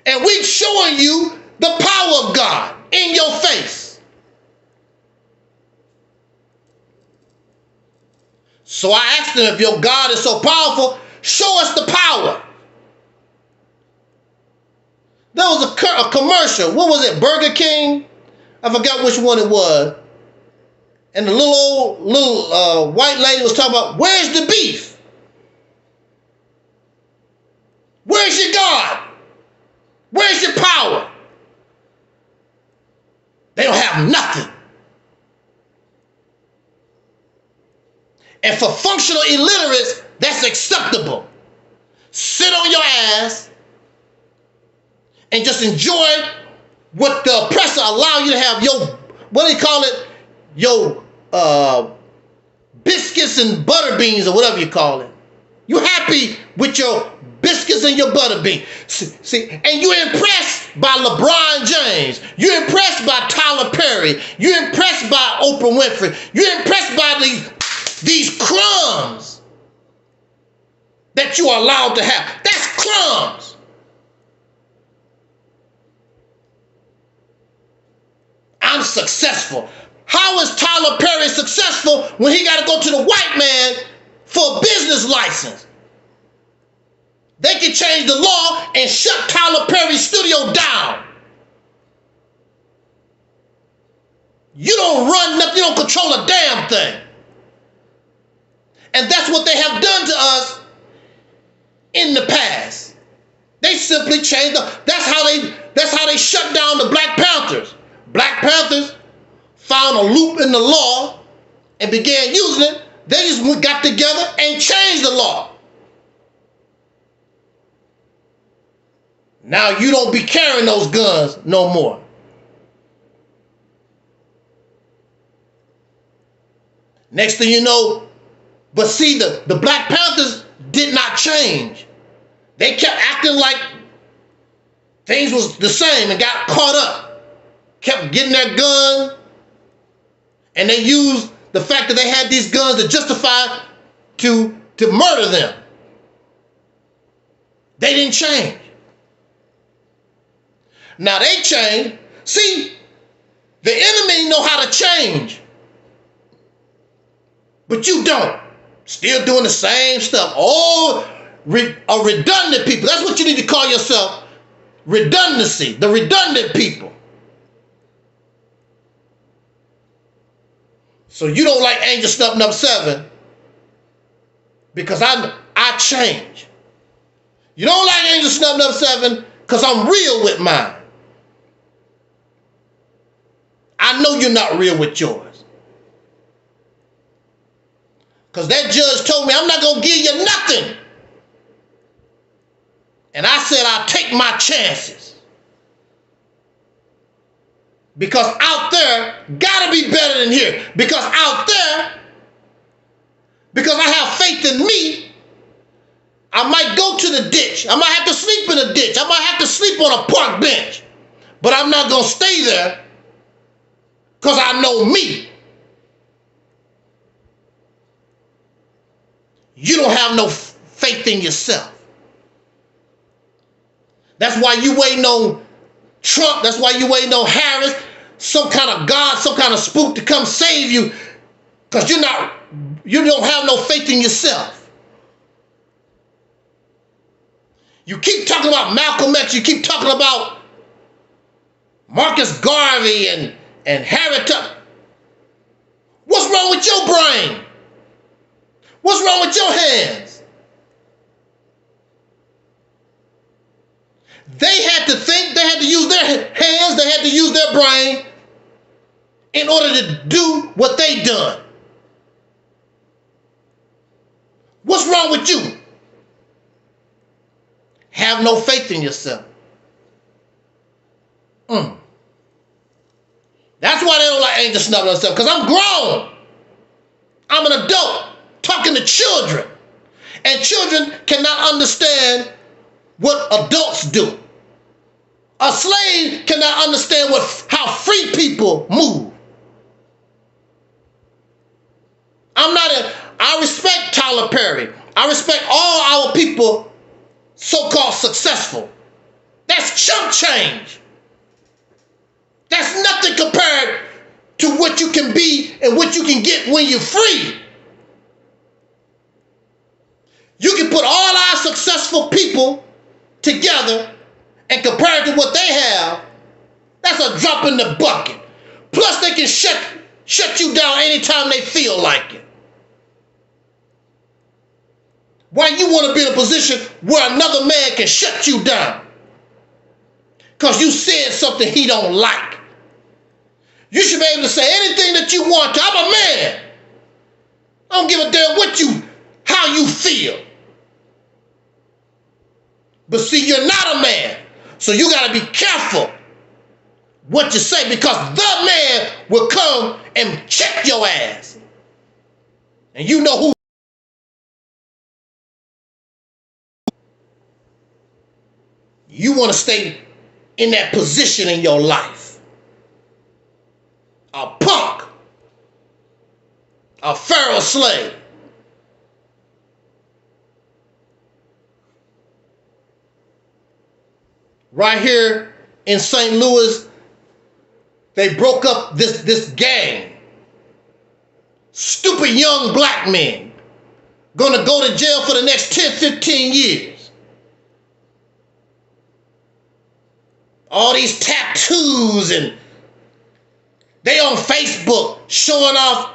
And we're showing you the power of God in your face. So I asked them, if your God is so powerful, show us the power. There was a commercial. What was it? Burger King? I forgot which one it was. And the little white lady was talking about, where's the beef? Where's your God? Where's your power? They don't have nothing. And for functional illiterates, that's acceptable. Sit on your ass and just enjoy what the oppressor allow you to have your, what do they call it? Your biscuits and butter beans or whatever you call it. You happy with your biscuits and your butter beans. See, and you're impressed by LeBron James. You're impressed by Tyler Perry. You're impressed by Oprah Winfrey. You're impressed by these crumbs that you are allowed to have. That's crumbs. I'm successful. How is Tyler Perry successful when he got to go to the white man for a business license? They can change the law and shut Tyler Perry's studio down. You don't run nothing, you don't control a damn thing. And that's what they have done to us in the past. They simply changed that's how they shut down the Black Panthers. Black Panthers found a loop in the law and began using it. They just got together and changed the law. Now you don't be carrying those guns no more. Next thing you know, but see, the Black Panthers did not change. They kept acting like things was the same and got caught up. Kept getting their gun, and they used the fact that they had these guns to justify to murder them. They didn't change. Now they changed. See, the enemy know how to change, but you don't. Still doing the same stuff. Oh, a redundant people. That's what you need to call yourself. Redundancy. The redundant people. So you don't like Angel Snuffing Up 7 because I change. You don't like Angel Snuffing Up 7 because I'm real with mine. I know you're not real with yours. Because that judge told me I'm not going to give you nothing. And I said I'll take my chances. Because out there gotta be better than here. Because out there, because I have faith in me, I might go to the ditch. I might have to sleep in a ditch. I might have to sleep on a park bench. But I'm not gonna stay there because I know me. You don't have no faith in yourself. That's why you waiting on Trump. That's why you waiting on Harris. Some kind of God, some kind of spook to come save you. Because you don't have no faith in yourself. You keep talking about Malcolm X. You keep talking about Marcus Garvey and Harriet Tubman. What's wrong with your brain? What's wrong with your hands? They had to think, they had to use their hands, they had to use their brain in order to do what they done. What's wrong with you? Have no faith in yourself. That's why they don't like Angel Snuffing Up 7, because I'm grown. I'm an adult talking to children. And children cannot understand what adults do. A slave cannot understand how free people move. I respect Tyler Perry. I respect all our people so-called successful. That's chump change. That's nothing compared to what you can be and what you can get when you're free. You can put all our successful people together and compare it to what they have. That's a drop in the bucket. Plus, they can shut you down anytime they feel like it. Why you want to be in a position where another man can shut you down? Because you said something he don't like. You should be able to say anything that you want to. I'm a man. I don't give a damn how you feel. But see, you're not a man. So you got to be careful what you say, because the man will come and check your ass. And you know who. You want to stay in that position in your life. A punk. A pharaoh slave. Right here in St. Louis, they broke up this gang. Stupid young black men. Gonna go to jail for the next 10, 15 years. All these tattoos, and they on Facebook showing off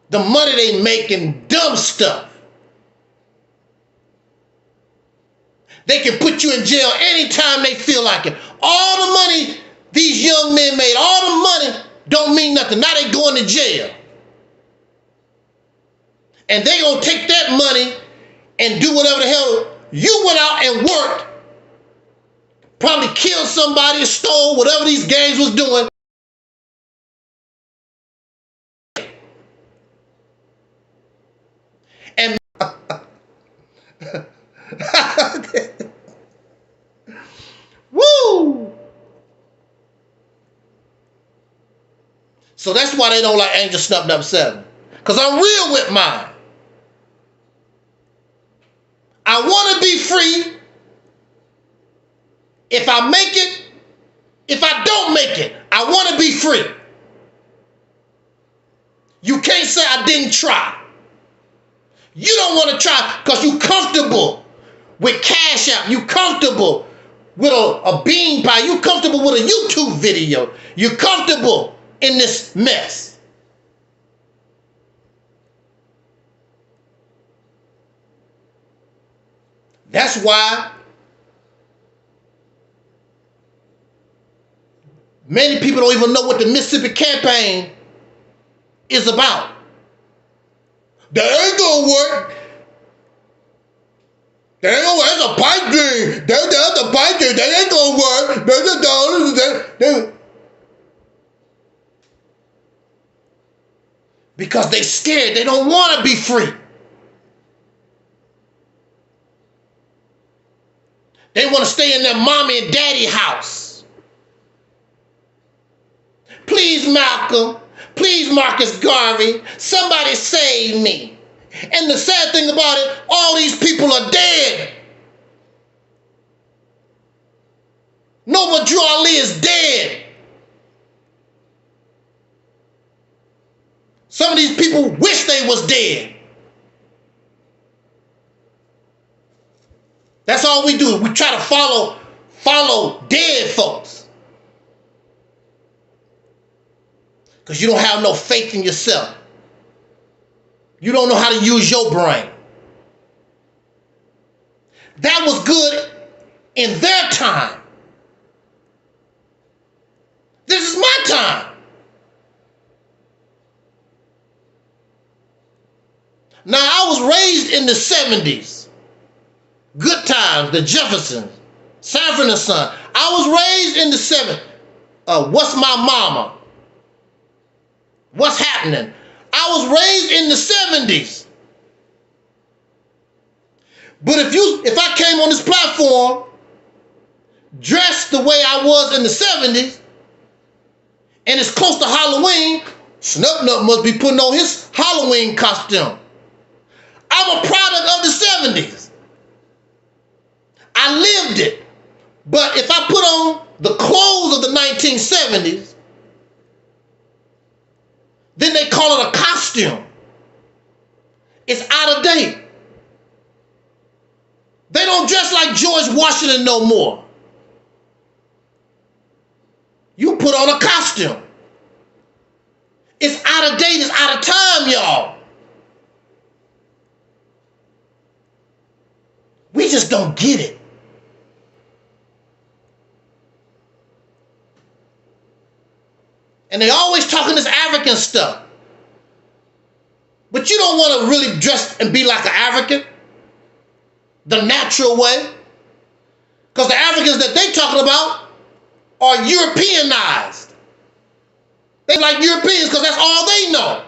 the money they make and dumb stuff. They can put you in jail anytime they feel like it. All the money these young men made, all the money don't mean nothing. Now they going to jail. And they gonna take that money and do whatever the hell you went out and worked. Probably killed somebody, stole, whatever these gangs was doing. And woo! So that's why they don't like Angel Snuffed Up 7. Because I'm real with mine. I want to be free. If I make it, if I don't make it, I want to be free. You can't say I didn't try. You don't want to try because you're comfortable with Cash App. You're comfortable with a bean pie. You're comfortable with a YouTube video. You're comfortable in this mess. That's why many people don't even know what the Mississippi campaign is about. That ain't gonna work. That ain't gonna work. That's a pipe dream. That's a pipe dream. That ain't gonna work. There's a dollar. Because they scared. They don't want to be free. They want to stay in their mommy and daddy house. Please, Malcolm. Please, Marcus Garvey. Somebody save me. And the sad thing about it, all these people are dead. Noble Drew Ali is dead. Some of these people wish they was dead. That's all we do. We try to follow dead folks. Because you don't have no faith in yourself. You don't know how to use your brain. That was good in their time. This is my time. Now, I was raised in the 70s. Good times, the Jeffersons, Sanford and Son. I was raised in the 70s. What's my mama? What's happening? I was raised in the 70s. But if I came on this platform dressed the way I was in the 70s, and it's close to Halloween, Snub must be putting on his Halloween costume. I'm a product of the 70s. I lived it. But if I put on the clothes of the 1970s, then they call it a costume. It's out of date. They don't dress like George Washington no more. You put on a costume. It's out of date. It's out of time, y'all. We just don't get it. And they always talking this African stuff. But you don't want to really dress and be like an African the natural way. Because the Africans that they talking about are Europeanized. They like Europeans because that's all they know.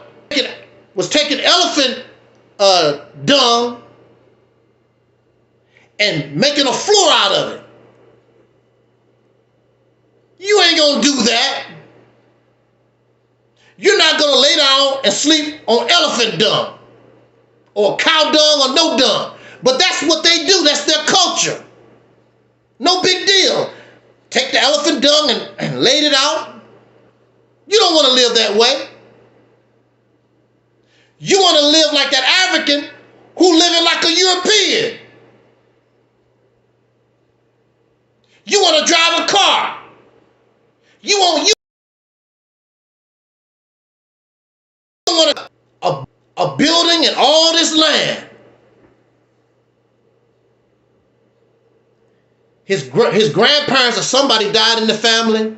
Was taking elephant dung and making a floor out of it. You ain't gonna do that. You're not gonna lay down and sleep on elephant dung or cow dung or no dung. But that's what they do. That's their culture. No big deal. Take the elephant dung and laid it out. You don't want to live that way. You want to live like that African who living like a European. You want to drive a car. You want a building and all this land. His grandparents or somebody died in the family,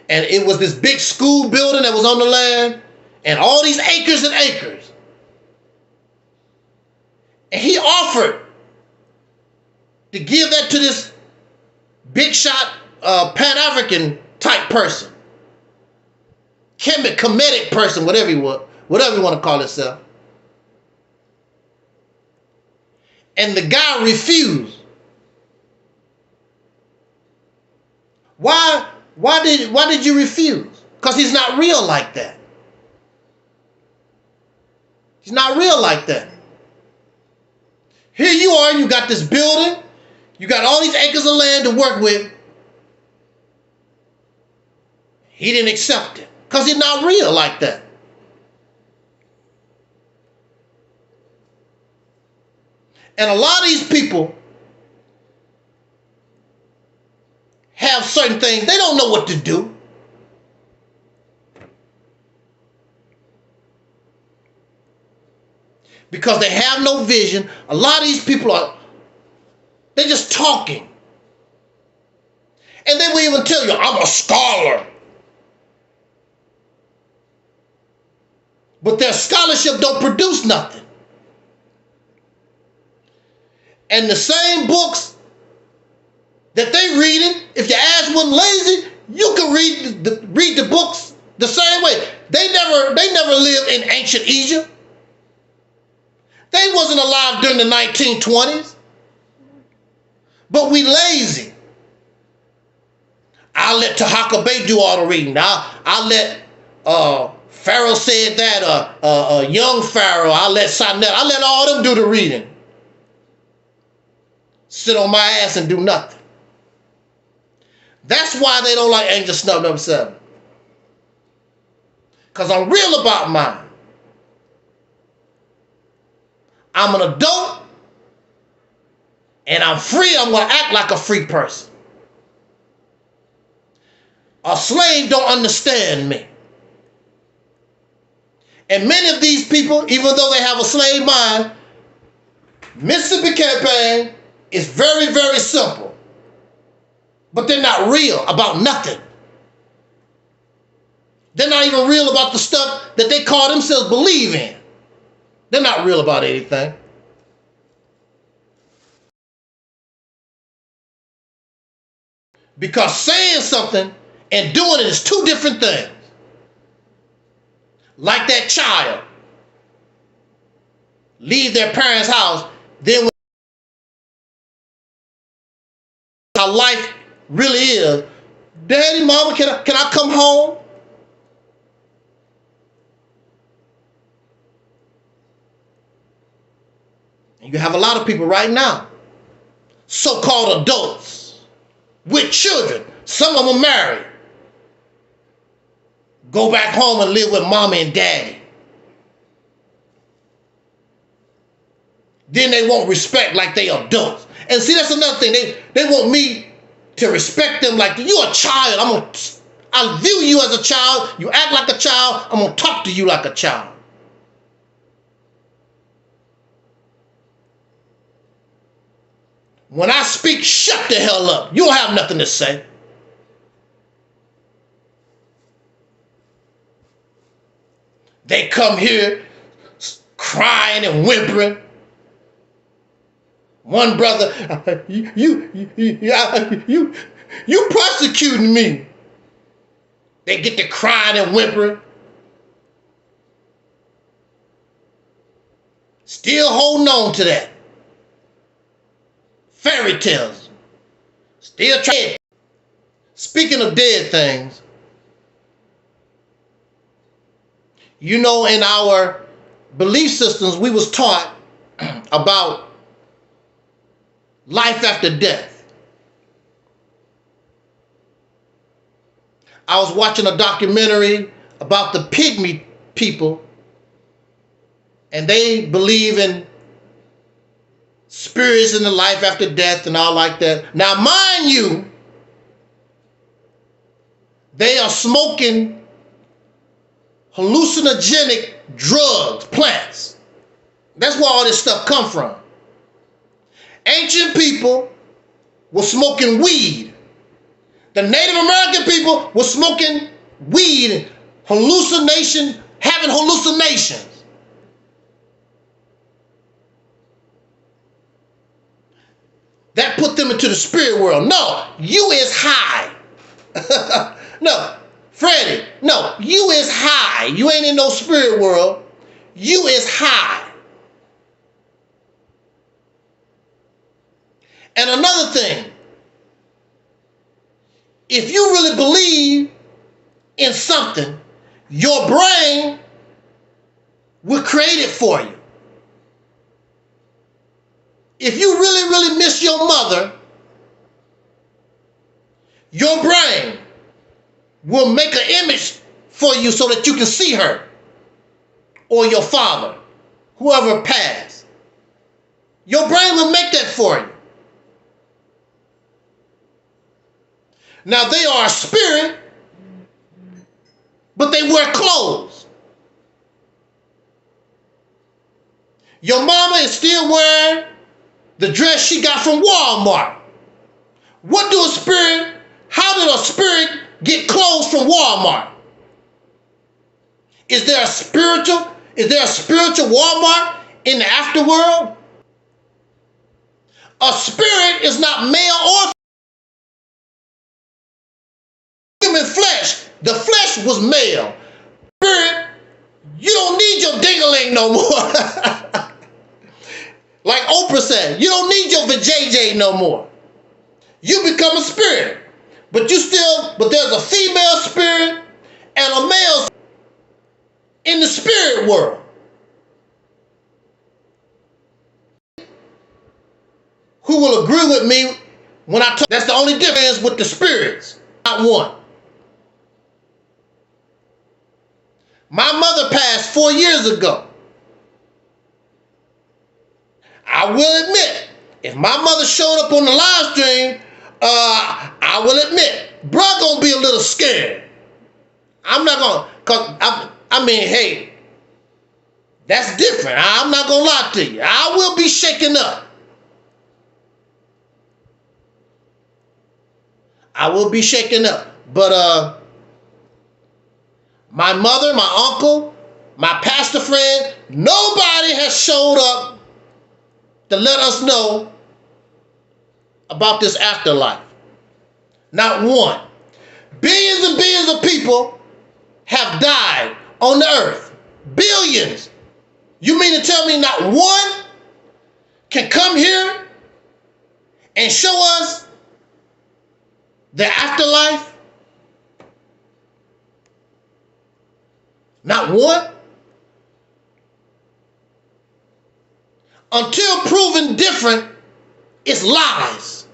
and it was this big school building that was on the land, and all these acres and acres. And he offered to give that to this big shot Pan-African type person. Kemetic person, whatever you want to call himself. And the guy refused. Why did you refuse? Because he's not real like that. He's not real like that. Here you are, you got this building, you got all these acres of land to work with. He didn't accept it because he's not real like that. And a lot of these people have certain things, they don't know what to do. Because they have no vision. A lot of these people they're just talking. And they will even tell you, I'm a scholar. But their scholarship don't produce nothing. And the same books that they reading, if your ass wasn't lazy, you could read the books the same way. They never lived in ancient Egypt. They wasn't alive during the 1920s. But we lazy. I'll let Tahaka Bay do all the reading. I'll let Pharaoh said that, young Pharaoh, I'll let Sinette, I'll let all them do the reading. Sit on my ass and do nothing. That's why they don't like Angel Snub number 7. Because I'm real about mine. I'm an adult. And I'm free. I'm going to act like a free person. A slave don't understand me. And many of these people, even though they have a slave mind, Mississippi campaign is very, very simple. But they're not real about nothing. They're not even real about the stuff that they call themselves believe in. They're not real about anything. Because saying something and doing it is two different things. Like that child. Leave their parents' house, then when how life really is, Daddy, Mama, can I come home? You have a lot of people right now, so-called adults with children. Some of them married. Go back home and live with mommy and daddy. Then they won't respect like they adults. And see, that's another thing. They want me to respect them like you're a child. I'll view you as a child. You act like a child. I'm going to talk to you like a child. When I speak, shut the hell up. You don't have nothing to say. They come here crying and whimpering. One brother, you persecuting me. They get to crying and whimpering. Still holding on to that. Fairy tales. Still trying. Speaking of dead things, you know, in our belief systems, we was taught about life after death. I was watching a documentary about the pygmy people, and they believe in spirits in the life after death and all like that. Now, mind you, they are smoking hallucinogenic drugs, plants. That's where all this stuff come from. Ancient people were smoking weed. The Native American people were smoking weed, having hallucinations. That put them into the spirit world. No, you is high. No, Freddie, no, you is high. You ain't in no spirit world. You is high. And another thing, if you really believe in something, your brain will create it for you. If you really, really miss your mother, your brain will make an image for you so that you can see her or your father, whoever passed. Your brain will make that for you. Now, they are a spirit, but they wear clothes. Your mama is still wearing the dress she got from Walmart. How did a spirit get clothes from Walmart? Is there a spiritual Walmart in the afterworld? A spirit is not male or human flesh. The flesh was male. Spirit, you don't need your ding-a-ling no more. Like Oprah said, you don't need your vajayjay no more. You become a spirit. But there's a female spirit and a male in the spirit world. Who will agree with me when I talk? That's the only difference with the spirits, not one. My mother passed 4 years ago. I will admit, if my mother showed up on the live stream, I will admit, bruh gonna be a little scared. I'm not gonna, hey, that's different. I'm not gonna lie to you. I will be shaken up. I will be shaken up. But my mother, my uncle, my pastor friend, nobody has showed up to let us know about this afterlife. Not one. Billions and billions of people have died on the earth. Billions. You mean to tell me not one can come here and show us the afterlife? Not one? until proven different, it's lies.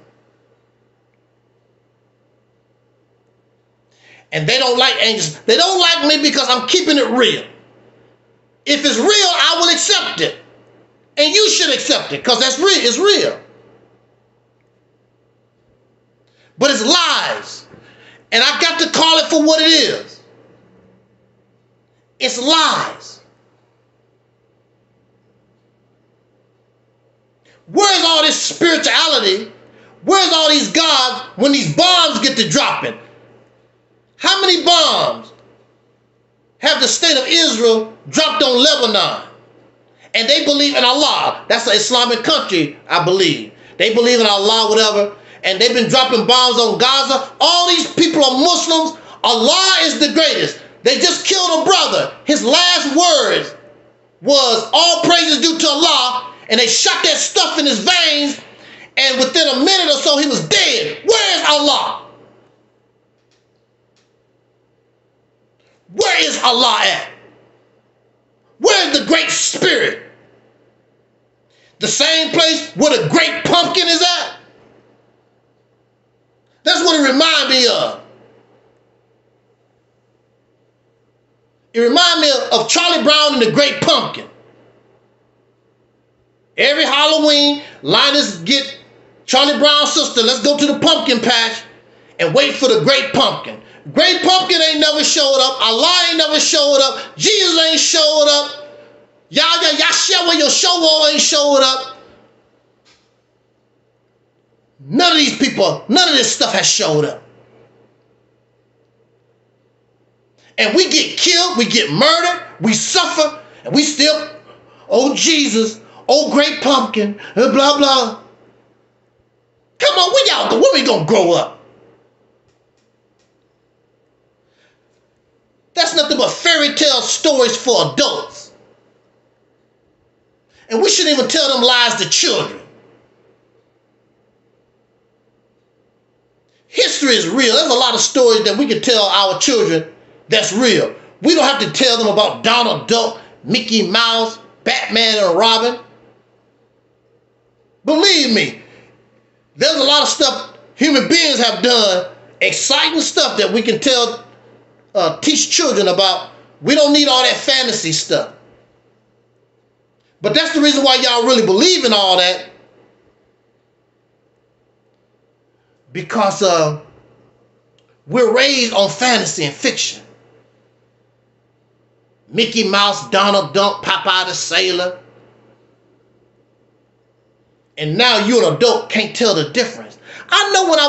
And they don't like angels. They don't like me because I'm keeping it real. If it's real, I will accept it. And you should accept it because that's real. It's real. But it's lies. And I got to call it for what it is. It's lies. Where's all this spirituality? Where's all these gods when these bombs get to dropping? How many bombs have the state of Israel dropped on Lebanon? And they believe in Allah. That's an Islamic country, I believe. They believe in Allah, whatever. And they've been dropping bombs on Gaza. All these people are Muslims. Allah is the greatest. They just killed a brother. His last words was, all praises due to Allah. And they shot that stuff in his veins. And within a minute or so, he was dead. Where is Allah? Where is Allah at? Where is the Great Spirit? The same place where the Great Pumpkin is at? That's what it reminds me of. It reminds me of Charlie Brown and the Great Pumpkin. Every Halloween, Linus get Charlie Brown's sister, let's go to the pumpkin patch and wait for the Great Pumpkin. Great Pumpkin ain't never showed up. Allah ain't never showed up. Jesus ain't showed up. Yahshua, your show ain't showed up. None of these people, none of this stuff has showed up. And we get killed, we get murdered, we suffer, and we still, oh Jesus, oh Great Pumpkin, blah, blah. Come on, when we gonna grow up? That's nothing but fairy tale stories for adults. And we shouldn't even tell them lies to children. History is real. There's a lot of stories that we can tell our children that's real. We don't have to tell them about Donald Duck, Mickey Mouse, Batman, and Robin. Believe me, there's a lot of stuff human beings have done, exciting stuff that we can teach children about. We don't need all that fantasy stuff. But that's the reason why y'all really believe in all that. Because we're raised on fantasy and fiction. Mickey Mouse, Donald Duck, Popeye the Sailor. And now you're an adult, can't tell the difference. I know when I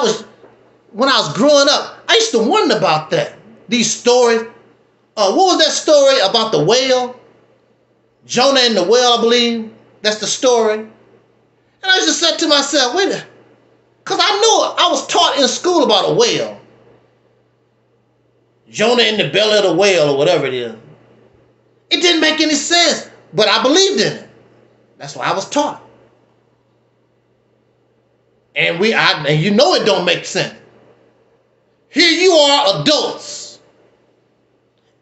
was growing up, I used to wonder about that. These stories. What was that story about the whale? Jonah and the whale, I believe. That's the story. And I just said to myself, wait a minute. Because I knew I was taught in school about a whale. Jonah in the belly of the whale or whatever it is. It didn't make any sense, but I believed in it. That's why I was taught. And you know it don't make sense. Here you are, adults,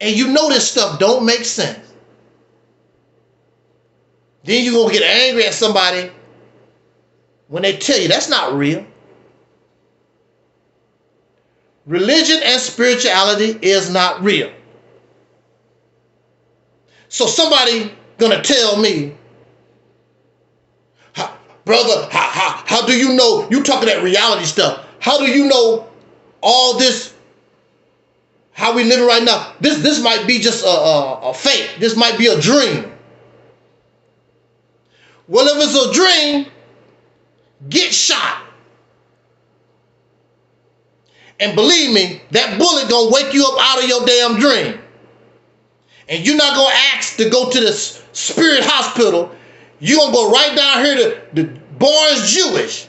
and you know this stuff don't make sense. Then you're going to get angry at somebody when they tell you that's not real. Religion and spirituality is not real. So somebody going to tell me, brother, how do you know? You talking that reality stuff. How do you know all this, how we living right now? This might be just a fake. This might be a dream. Well, if it's a dream, get shot. And believe me, that bullet gonna wake you up out of your damn dream. And you're not gonna ask to go to the spirit hospital. You're gonna go right down here to the Barnes Jewish.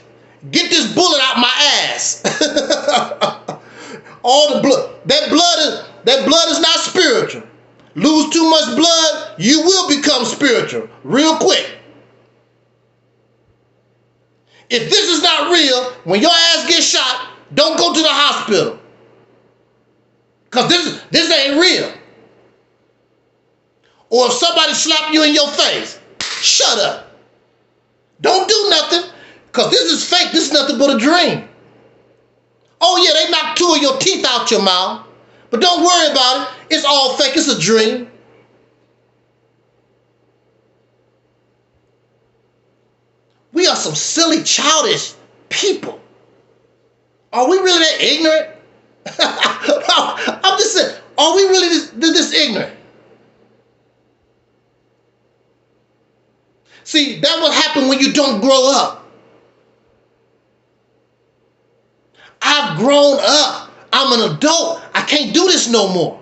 Get this bullet out my ass. All the blood. That blood is not spiritual. Lose too much blood, you will become spiritual real quick. If this is not real, when your ass gets shot, don't go to the hospital. Because this ain't real. Or if somebody slap you in your face, shut up. Don't do nothing, because this is fake. This is nothing but a dream. Oh yeah, they knocked 2 of your teeth out your mouth, but don't worry about it. It's all fake. It's a dream. We are some silly, childish people. Are we really that ignorant? I'm just saying, are we really this ignorant? See, that will happen when you don't grow up. I've grown up. I'm an adult. I can't do this no more.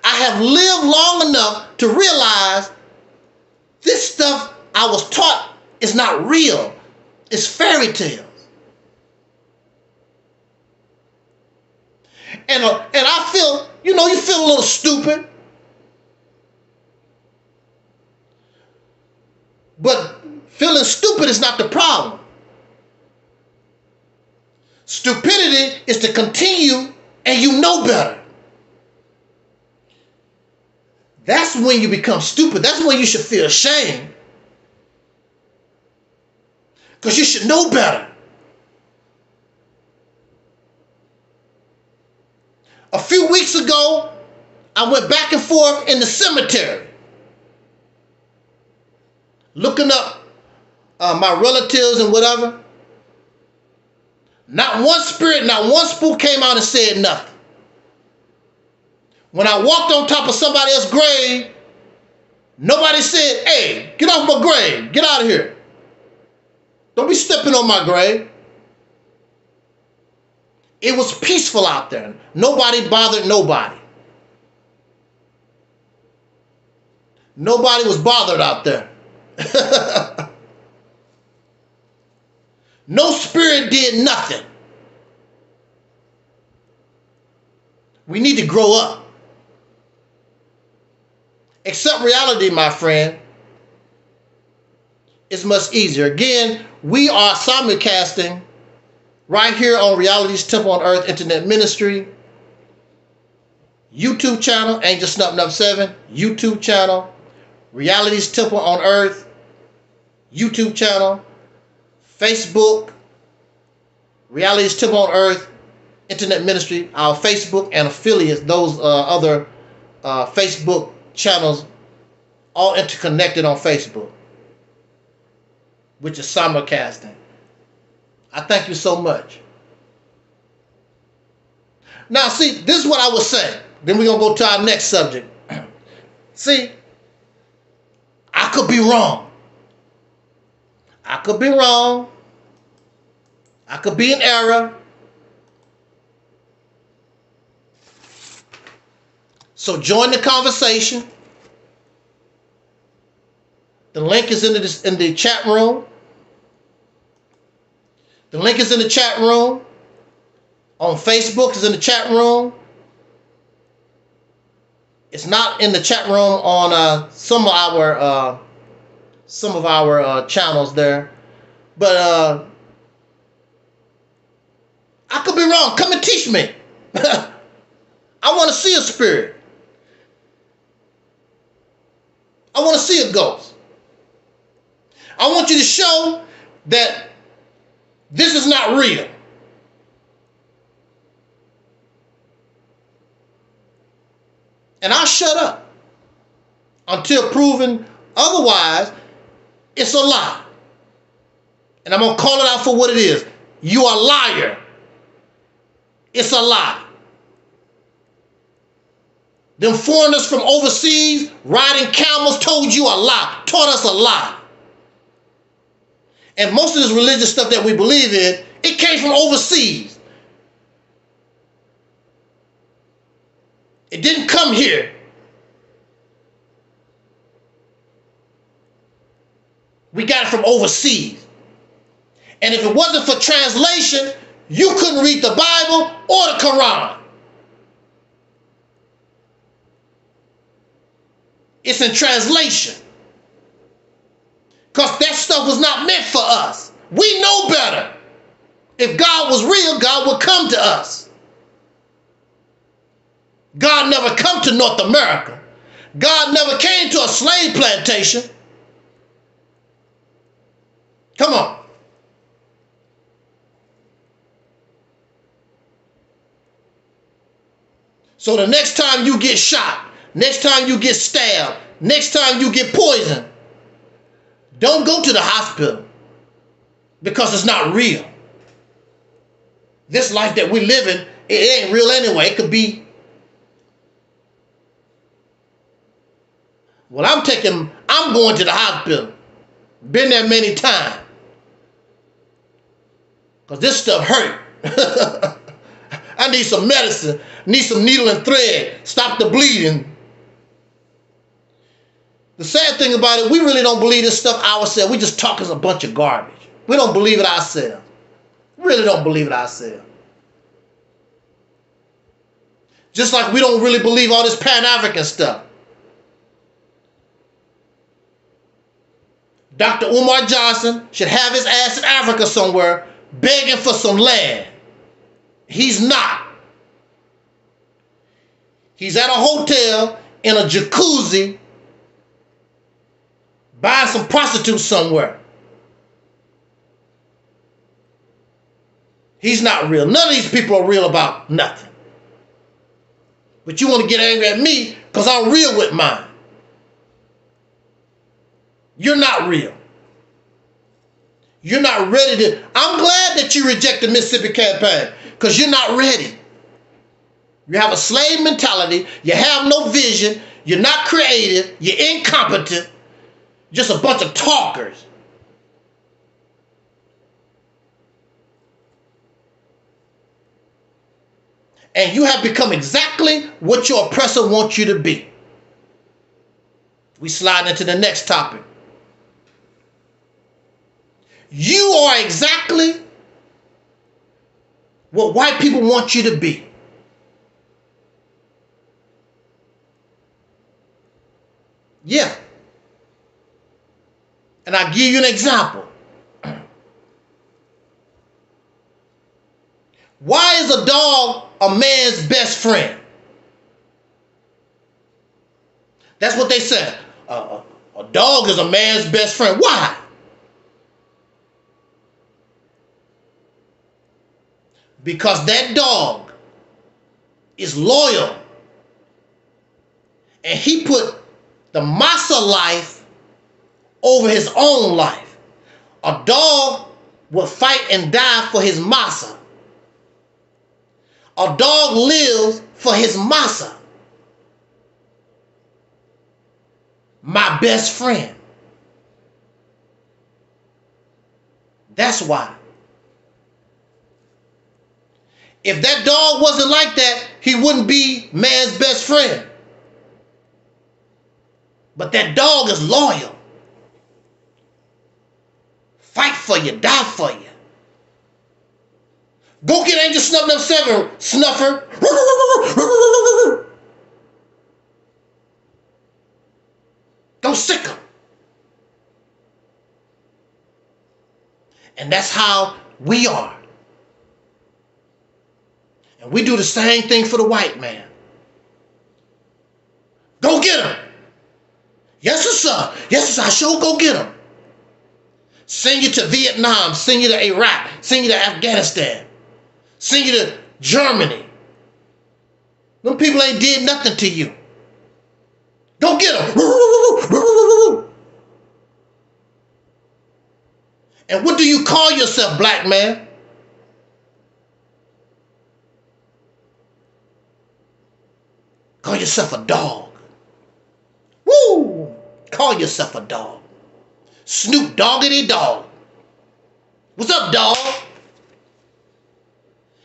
I have lived long enough to realize this stuff I was taught is not real. It's fairy tales. And I feel, you feel a little stupid. But feeling stupid is not the problem. Stupidity is to continue and you know better. That's when you become stupid. That's when you should feel ashamed. Because you should know better. A few weeks ago, I went back and forth in the cemetery, looking up my relatives and whatever. Not one spirit, not one spook came out and said nothing. When I walked on top of somebody else's grave, nobody said, "Hey, get off my grave. Get out of here. Don't be stepping on my grave." It was peaceful out there. Nobody bothered nobody. Nobody was bothered out there. No spirit did nothing. We need to grow up. Accept reality, my friend. It's much easier. Again, we are simulcasting right here on Reality's Temple on Earth Internet Ministry. YouTube channel, Angel Snub 7. YouTube channel, Reality's Temple on Earth. YouTube channel. Facebook, Reality's Temple on Earth Internet Ministry. Our Facebook and affiliates, those other Facebook channels, all interconnected on Facebook, which is simulcasting. I thank you so much. Now, see, this is what I would say. Then we're going to go to our next subject. See, I could be wrong. I could be wrong. I could be in error. So join the conversation. The link is in the chat room. The link is in the chat room. On Facebook is in the chat room. It's not in the chat room on some of our channels there. But I could be wrong. Come and teach me. I want to see a spirit. I want to see a ghost. I want you to show that this is not real. And I'll shut up until proven otherwise. It's a lie. And I'm going to call it out for what it is. You are a liar. It's a lie. Them foreigners from overseas riding camels told you a lie, taught us a lie. And most of this religious stuff that we believe in, it came from overseas. It didn't come here. We got it from overseas. And if it wasn't for translation, you couldn't read the Bible or the Quran. It's in translation. Because that stuff was not meant for us. We know better. If God was real, God would come to us. God never come to North America. God never came to a slave plantation. Come on. So the next time you get shot, next time you get stabbed, next time you get poisoned, don't go to the hospital because it's not real. This life that we live in, it ain't real anyway. It could be. Well, I'm going to the hospital. Been there many times. Because this stuff hurt. I need some medicine. Need some needle and thread. Stop the bleeding. The sad thing about it, we really don't believe this stuff ourselves. We just talk as a bunch of garbage. We don't believe it ourselves. Really don't believe it ourselves. Just like we don't really believe all this Pan-African stuff. Dr. Umar Johnson should have his ass in Africa somewhere begging for some land. He's not. He's at a hotel in a jacuzzi buying some prostitutes somewhere. He's not real. None of these people are real about nothing. But you want to get angry at me because I'm real with mine. You're not real. You're not ready to. I'm glad that you rejected the Mississippi campaign because you're not ready. You have a slave mentality. You have no vision. You're not creative. You're incompetent. Just a bunch of talkers. And you have become exactly what your oppressor wants you to be. We slide into the next topic. You are exactly what white people want you to be. Yeah. And I'll give you an example. Why is a dog a man's best friend? That's what they said. A dog is a man's best friend. Why? Because that dog is loyal. And he put the massa life over his own life. A dog will fight and die for his massa. A dog lives for his massa. My best friend. That's why. If that dog wasn't like that, he wouldn't be man's best friend. But that dog is loyal. Fight for you, die for you. Go get Angel Snuffer. Go sick him. And that's how we are. And we do the same thing for the white man. Go get him. Yes, sir. Yes, sir. I sure go get him. Send you to Vietnam. Send you to Iraq. Send you to Afghanistan. Send you to Germany. Them people ain't did nothing to you. Go get them. And what do you call yourself, black man? Call yourself a dog. Woo! Call yourself a dog. Snoop Doggity Dog. What's up, dog?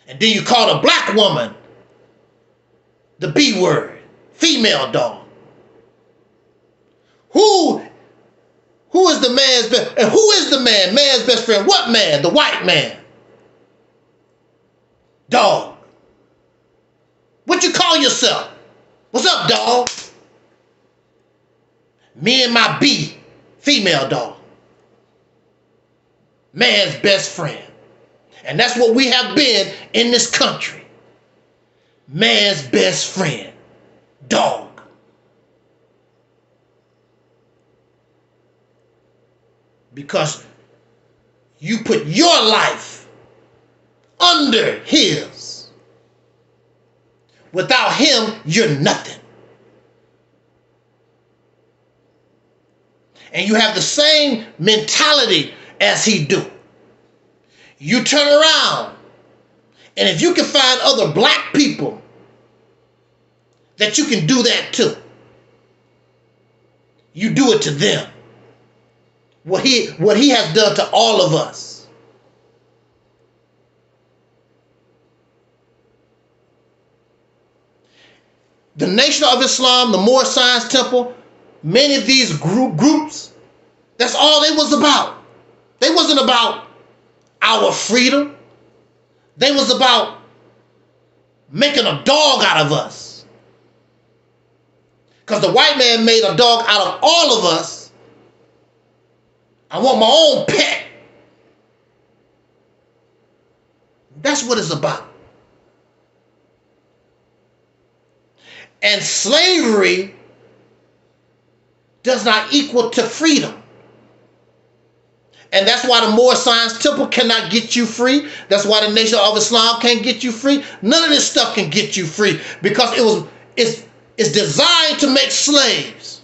And then you call a black woman the B word, female dog. Who is the man's best? And who is the man's best friend? What man? The white man. Dog. What you call yourself? What's up, dog? Me and my B, female dog. Man's best friend. And that's what we have been in this country. Man's best friend. Dog. Because You put your life under his. Without him, you're nothing. And you have the same mentality as he do. You turn around, and if you can find other black people that you can do that to, you do it to them. What he has done to all of us. The Nation of Islam, the Moorish Science Temple, many of these groups, that's all they was about. They wasn't about our freedom. They was about making a dog out of us. Because the white man made a dog out of all of us. I want my own pet. That's what it's about. And slavery does not equal to freedom. And that's why the Moorish Science Temple cannot get you free. That's why the Nation of Islam can't get you free. None of this stuff can get you free because it's designed to make slaves.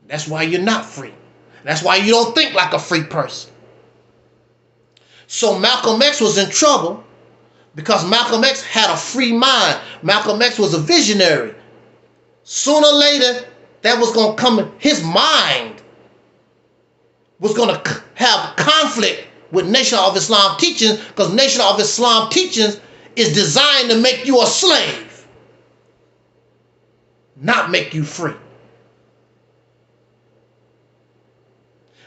That's why you're not free. That's why you don't think like a free person. So Malcolm X was in trouble because Malcolm X had a free mind. Malcolm X was a visionary. Sooner or later, that was going to come. His mind was going to have conflict with Nation of Islam teachings because Nation of Islam teachings is designed to make you a slave, not make you free.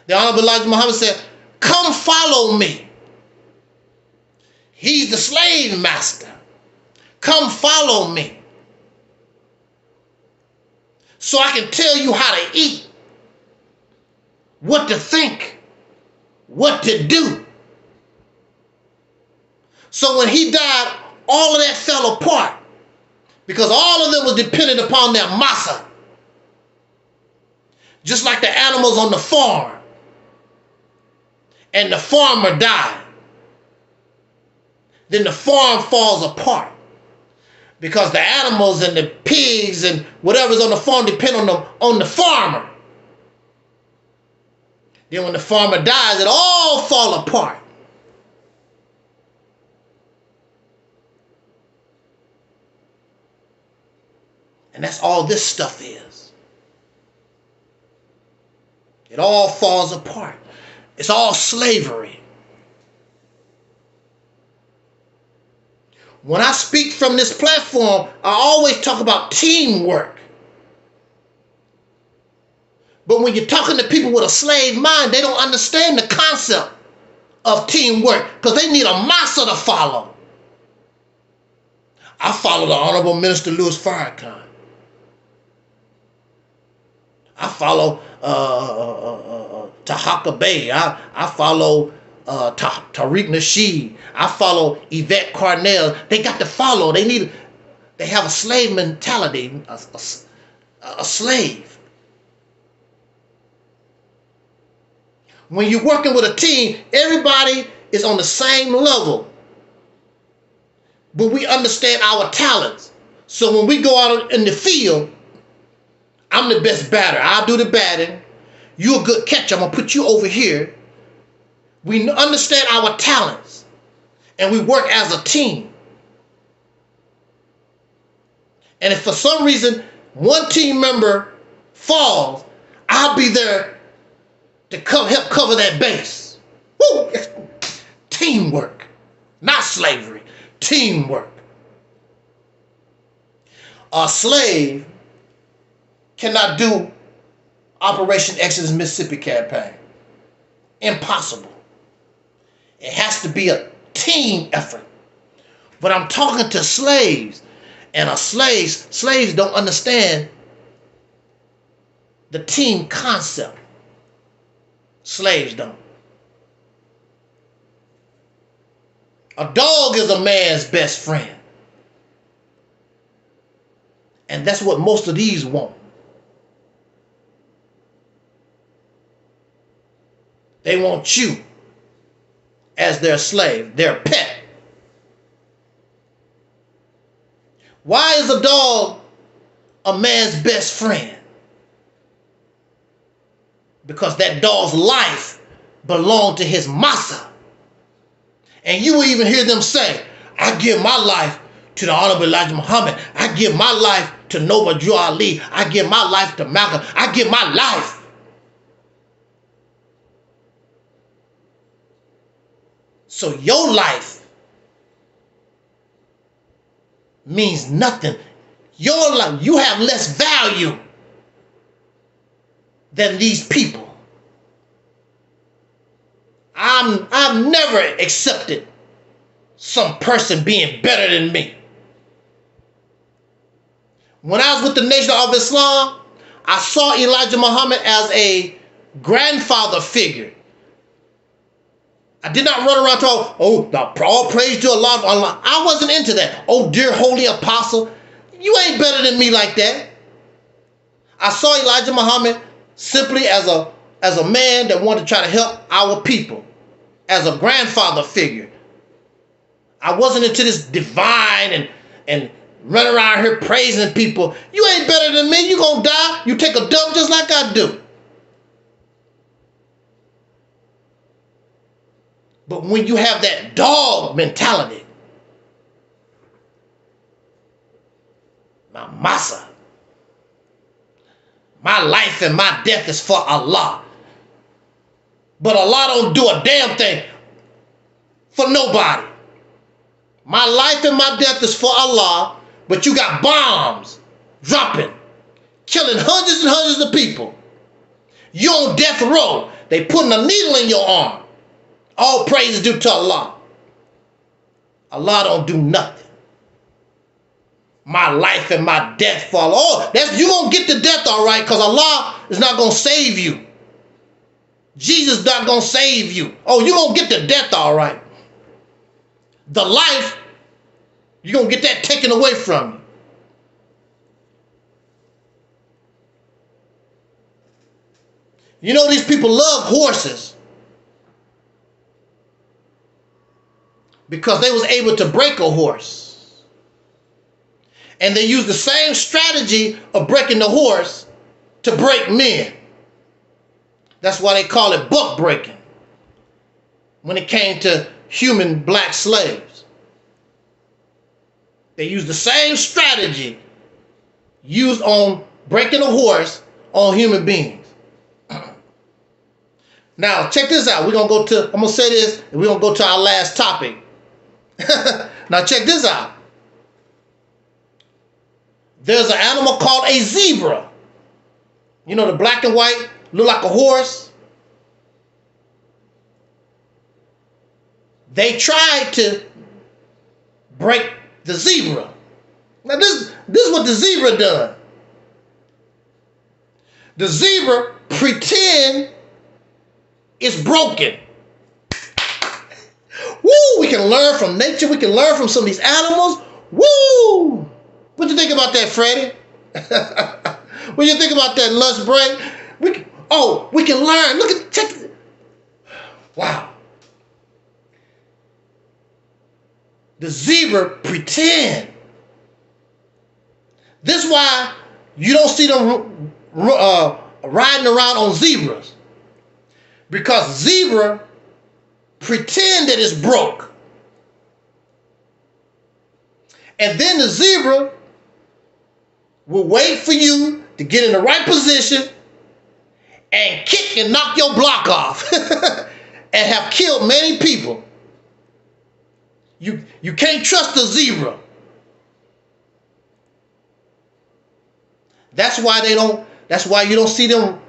The Honorable Elijah Muhammad said, "Come follow me." He's the slave master. Come follow me. So I can tell you how to eat, what to think, what to do. So when he died, all of that fell apart because all of them was dependent upon their massa. Just like the animals on the farm. And the farmer died. Then the farm falls apart. Because the animals and the pigs and whatever's on the farm depend on the farmer. Then when the farmer dies, it all fall apart. And that's all this stuff is. It all falls apart. It's all slavery. When I speak from this platform, I always talk about teamwork. But when you're talking to people with a slave mind, they don't understand the concept of teamwork because they need a massa to follow. I follow the Honorable Minister Louis Farrakhan. I follow Tahaka Bey. I follow Tariq Nasheed. I follow Yvette Carnell. They got to follow. They have a slave mentality, a slave. When you're working with a team, everybody is on the same level. But we understand our talents. So when we go out in the field, I'm the best batter. I'll do the batting. You're a good catcher. I'm going to put you over here. We understand our talents. And we work as a team. And if for some reason one team member falls, I'll be there to help cover that base. Woo! Teamwork. Not slavery. Teamwork. A slave cannot do Operation Exodus Mississippi campaign. Impossible. It has to be a team effort. But I'm talking to slaves, and slaves don't understand the team concept. Slaves don't. A dog is a man's best friend. And that's what most of these want. They want you as their slave, their pet. Why is a dog a man's best friend? Because that dog's life belonged to his massa. And you will even hear them say, I give my life to the Honorable Elijah Muhammad. I give my life to Noble Drew Ali. I give my life to Malcolm. I give my life. So your life means nothing. Your life, you have less value than these people. I've never accepted some person being better than me. When I was with the Nation of Islam, I saw Elijah Muhammad as a grandfather figure. I did not run around talking, oh, all praise to Allah. I wasn't into that. Oh, dear holy apostle, you ain't better than me like that. I saw Elijah Muhammad simply as a man that wanted to try to help our people, as a grandfather figure. I wasn't into this divine and run around here praising people. You ain't better than me. You gonna die. You take a dump just like I do. But when you have that dog mentality, my massa, my life and my death is for Allah. But Allah don't do a damn thing for nobody. My life and my death is for Allah, but you got bombs dropping, killing hundreds and hundreds of people. You on death row. They putting a needle in your arm. All praise is due to Allah. Allah don't do nothing. My life and my death for Allah. Oh, you gonna get to death all right, because Allah is not gonna save you. Jesus not gonna save you. Oh, you gonna get to death all right. The life, you're gonna get that taken away from you. You know, these people love horses because they was able to break a horse. And they use the same strategy of breaking the horse to break men. That's why they call it buck breaking when it came to human black slaves. They used the same strategy used on breaking a horse on human beings. Now, check this out. I'm going to say this, and we're going to go to our last topic. Now, check this out. There's an animal called a zebra. You know, the black and white, look like a horse. They tried to break the zebra. Now, this is what the zebra done. The zebra pretend it's broken. Woo! We can learn from nature. We can learn from some of these animals. Woo! What you think about that, Freddie? What you think about that lunch break? We can learn. Look at, check it. Wow. The zebra pretend. This is why you don't see them riding around on zebras. Because zebra pretend that it's broke. And then the zebra will wait for you to get in the right position and kick and knock your block off and have killed many people. You can't trust the zebra. That's why you don't see them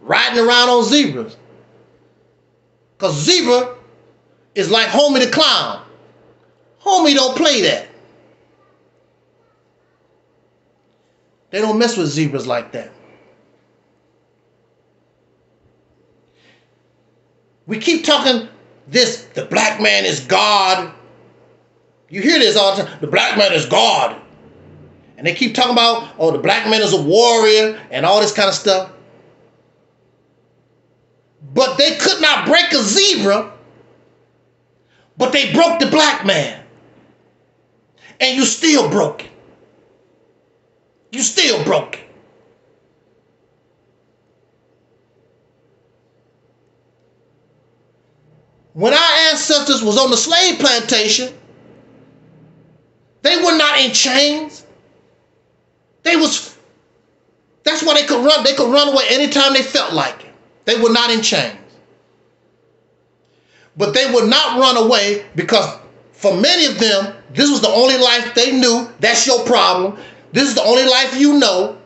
riding around on zebras. Because zebra is like Homie the Clown. Homie don't play that. They don't mess with zebras like that. We keep talking this, the black man is God. You hear this all the time, the black man is God. And they keep talking about, oh, the black man is a warrior and all this kind of stuff. But they could not break a zebra, but they broke the black man. And you still broke it. You still broke it. When our ancestors was on the slave plantation, they were not in chains. That's why they could run. They could run away anytime they felt like it. They were not in chains. But they would not run away because for many of them, this was the only life they knew. That's your problem. This is the only life you know.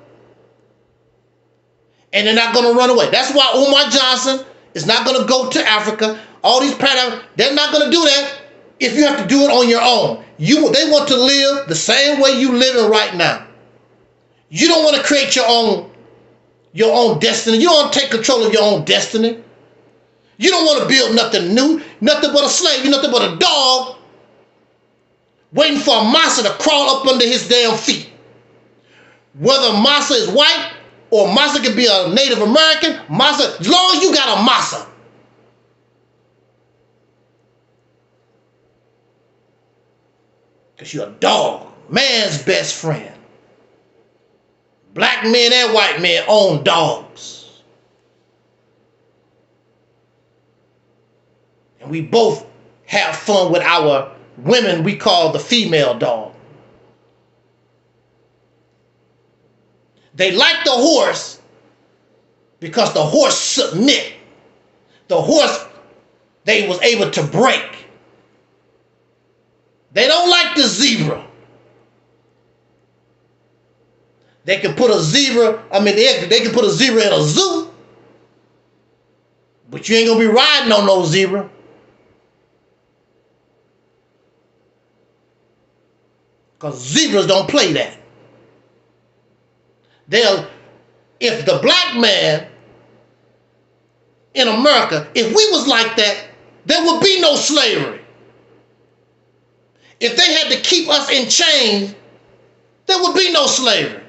And they're not going to run away. That's why Umar Johnson is not going to go to Africa. All these they're not going to do that if you have to do it on your own. They want to live the same way you living right now. You don't want to create your own destiny. You don't want to take control of your own destiny. You don't want to build nothing new, nothing but a slave. You're nothing but a dog waiting for a massa to crawl up under his damn feet. Whether massa is white or massa can be a Native American, massa, as long as you got a massa. Because you're a dog, man's best friend. Black men and white men own dogs. And we both have fun with our women we call the female dog. They like the horse because the horse submit. The horse they was able to break. They don't like the zebra. They can put a zebra, they can put a zebra in a zoo, but you ain't gonna be riding on no zebra. Because zebras don't play that. If the black man in America, if we was like that, there would be no slavery. If they had to keep us in chains, there would be no slavery.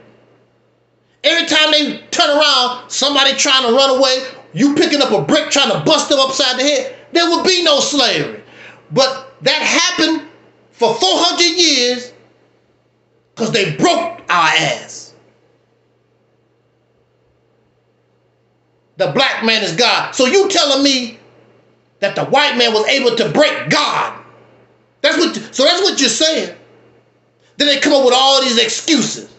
Every time they turn around, somebody trying to run away, you picking up a brick trying to bust them upside the head, there would be no slavery. But that happened for 400 years because they broke our ass. The black man is God. So you telling me that the white man was able to break God? That's what you're saying. Then they come up with all these excuses.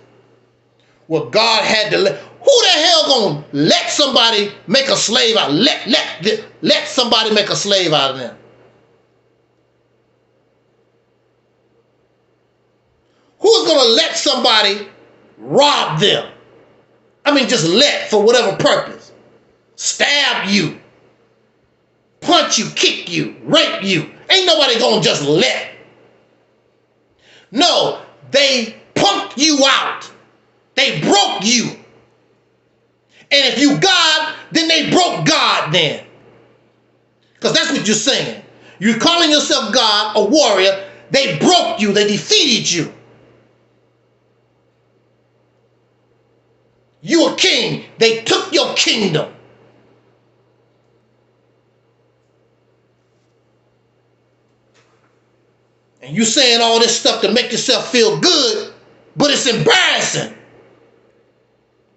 Well, God had to let. Who the hell gonna let somebody make a slave out? Let somebody make a slave out of them. Who's gonna let somebody rob them? Just let for whatever purpose. Stab you, punch you, kick you, rape you. Ain't nobody gonna just let. No, they punked you out. They broke you. And if you God, then they broke God then. Because that's what you're saying. You're calling yourself God, a warrior. They broke you. They defeated you. You a king. They took your kingdom. And you saying all this stuff to make yourself feel good, but it's embarrassing.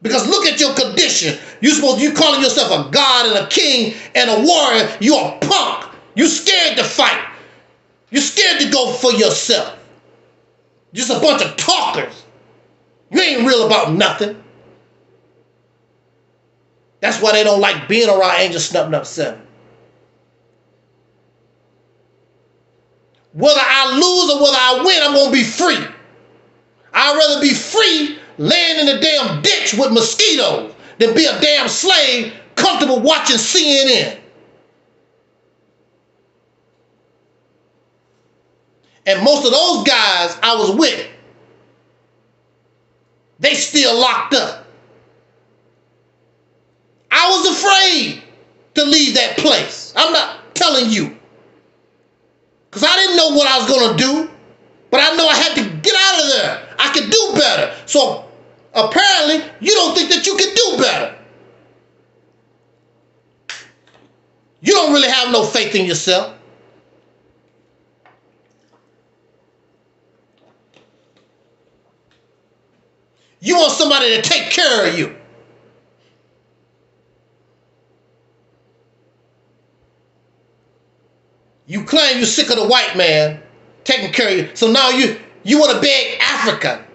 Because look at your condition. You calling yourself a god and a king and a warrior. You a punk. You scared to fight. You're scared to go for yourself. Just a bunch of talkers. You ain't real about nothing. That's why they don't like being around Angel Snuffing Up 7. Whether I lose or whether I win, I'm going to be free. I'd rather be free laying in a damn ditch with mosquitoes than be a damn slave comfortable watching CNN. And most of those guys I was with, they still locked up. I was afraid to leave that place. I'm not telling you. Because I didn't know what I was going to do. But I know I had to get out of there. I could do better. So apparently you don't think that you can do better. You don't really have no faith in yourself. You want somebody to take care of you. You claim you're sick of the white man taking care of you. So now you want to beg Africa.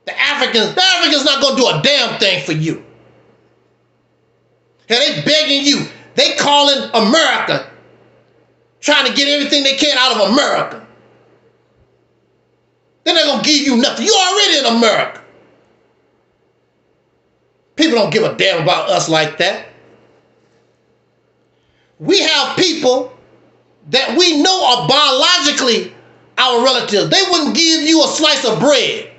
The Africans not going to do a damn thing for you. And they begging you. They calling America, trying to get everything they can out of America. They're not going to give you nothing. You're already in America. People don't give a damn about us like that. We have people that we know are biologically our relatives. They wouldn't give you a slice of bread.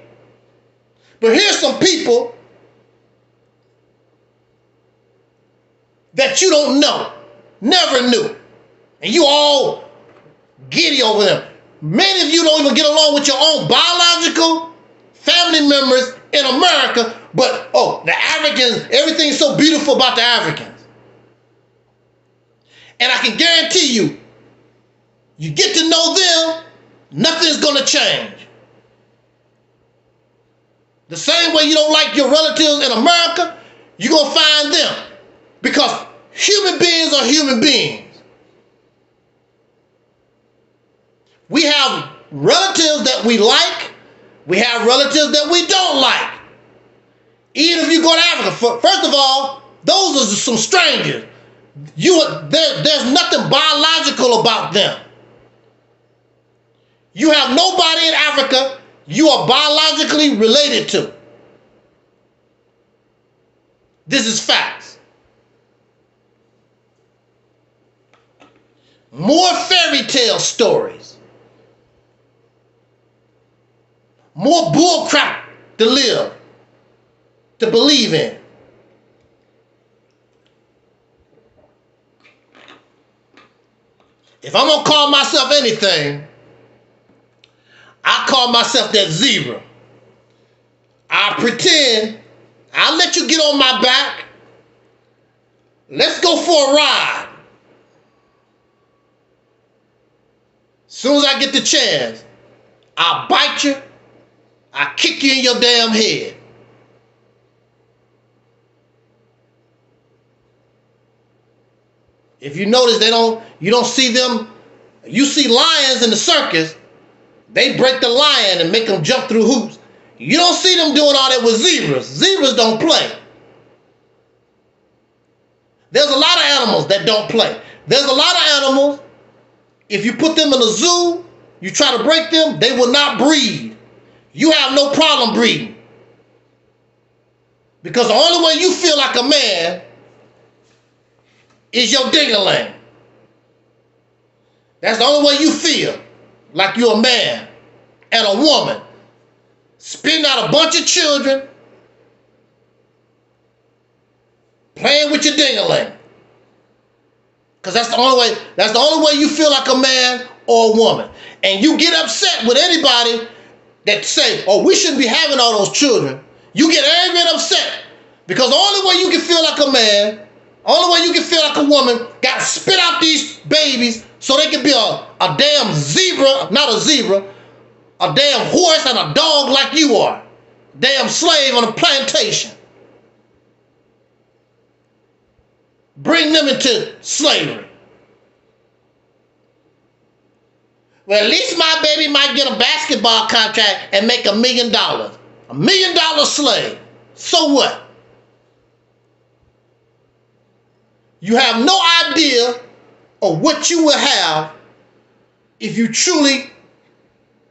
But here's some people that you don't know, never knew, and you all giddy over them. Many of you don't even get along with your own biological family members in America, but the Africans, everything's so beautiful about the Africans. And I can guarantee you, you get to know them, nothing's going to change. The same way you don't like your relatives in America, you're going to find them. Because human beings are human beings. We have relatives that we like. We have relatives that we don't like. Even if you go to Africa, first of all, those are some strangers. There's nothing biological about them. You have nobody in Africa you are biologically related to. This is facts. More fairy tale stories. More bullcrap to live, to believe in. If I'm going to call myself anything, I call myself that zebra. I pretend, I'll let you get on my back. Let's go for a ride. Soon as I get the chance, I'll bite you. I'll kick you in your damn head. If you notice, you don't see them. You see lions in the circus. They break the lion and make them jump through hoops. You don't see them doing all that with zebras. Zebras don't play. There's a lot of animals that don't play. There's a lot of animals, if you put them in a zoo, you try to break them, they will not breed. You have no problem breeding. Because the only way you feel like a man is your ding-a-ling. That's the only way you feel like you're a man and a woman. Spitting out a bunch of children, playing with your ding-a-ling. Because that's the only way you feel like a man or a woman. And you get upset with anybody that say, we shouldn't be having all those children. You get angry and upset. Because the only way you can feel like a man, only way you can feel like a woman, got to spit out these babies so they can be a damn zebra, not a zebra, a damn horse and a dog like you are. Damn slave on a plantation. Bring them into slavery. Well, at least my baby might get a basketball contract and make $1 million. $1 million slave. So what? You have no idea of what you will have if you truly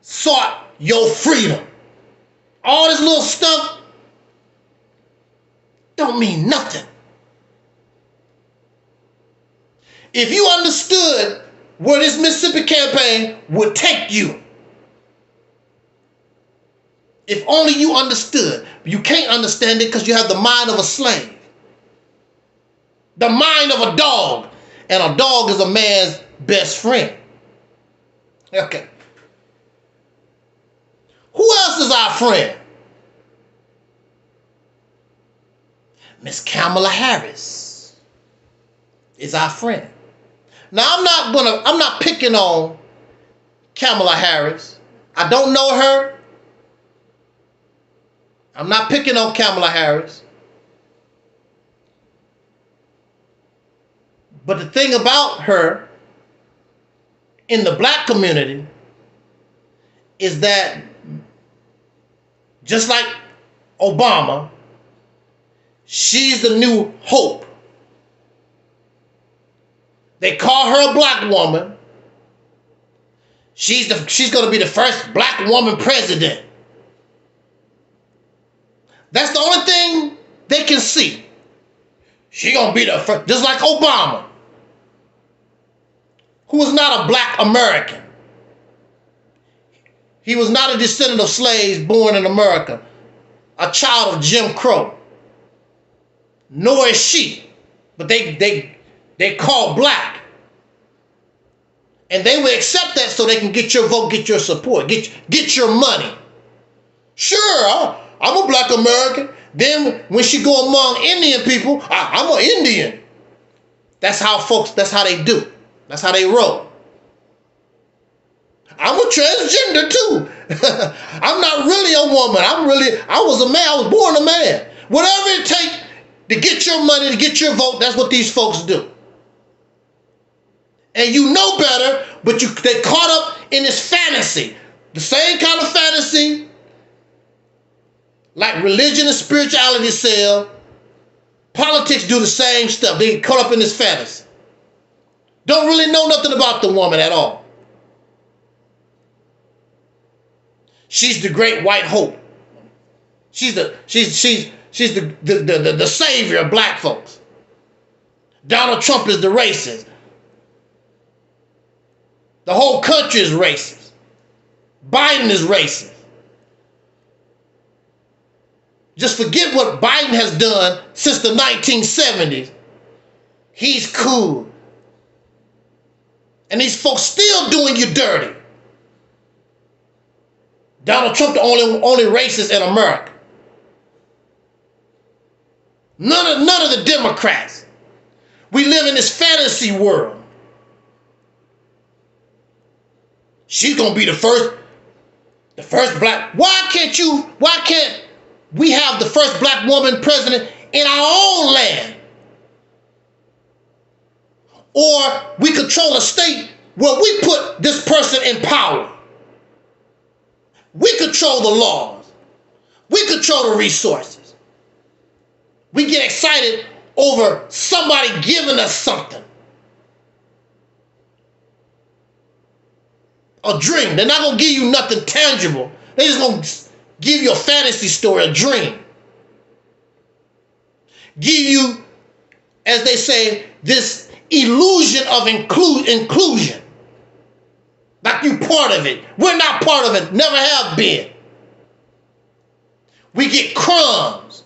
sought your freedom. All this little stuff don't mean nothing. If you understood where this Mississippi campaign would take you, if only you understood. You can't understand it because you have the mind of a slave. The mind of a dog. And a dog is a man's best friend. Okay. Who else is our friend? Miss Kamala Harris. is our friend. Now, I'm not picking on Kamala Harris. I don't know her. I'm not picking on Kamala Harris. But the thing about her in the black community is that just like Obama, she's the new hope. They call her a black woman. She's going to be the first black woman president. That's the only thing they can see. She's going to be the first, just like Obama, who was not a black American. He was not a descendant of slaves born in America, a child of Jim Crow. Nor is she, but they call black. And they will accept that so they can get your vote, get your support, get your money. Sure, I'm a black American. Then when she go among Indian people, I'm an Indian. That's how they do. That's how they roll. I'm a transgender too. I'm not really a woman. I was a man. I was born a man. Whatever it takes to get your money, to get your vote, that's what these folks do. And you know better, but they caught up in this fantasy. The same kind of fantasy like religion and spirituality sell. Politics do the same stuff. They get caught up in this fantasy. Don't really know nothing about the woman at all. She's the great white hope. She's the savior of black folks. Donald Trump is the racist. The whole country is racist. Biden is racist. Just forget what Biden has done since the 1970s. He's cool. And these folks still doing you dirty. Donald Trump the only racist in America. None of the Democrats. We live in this fantasy world. She's gonna be the first black. Why can't we have the first black woman president in our own land? Or we control a state where we put this person in power. We control the laws. We control the resources. We get excited over somebody giving us something. A dream. They're not going to give you nothing tangible. They're just going to give you a fantasy story, a dream. Give you, as they say, this illusion of inclusion. Like you part of it. We're not part of it. Never have been. We get crumbs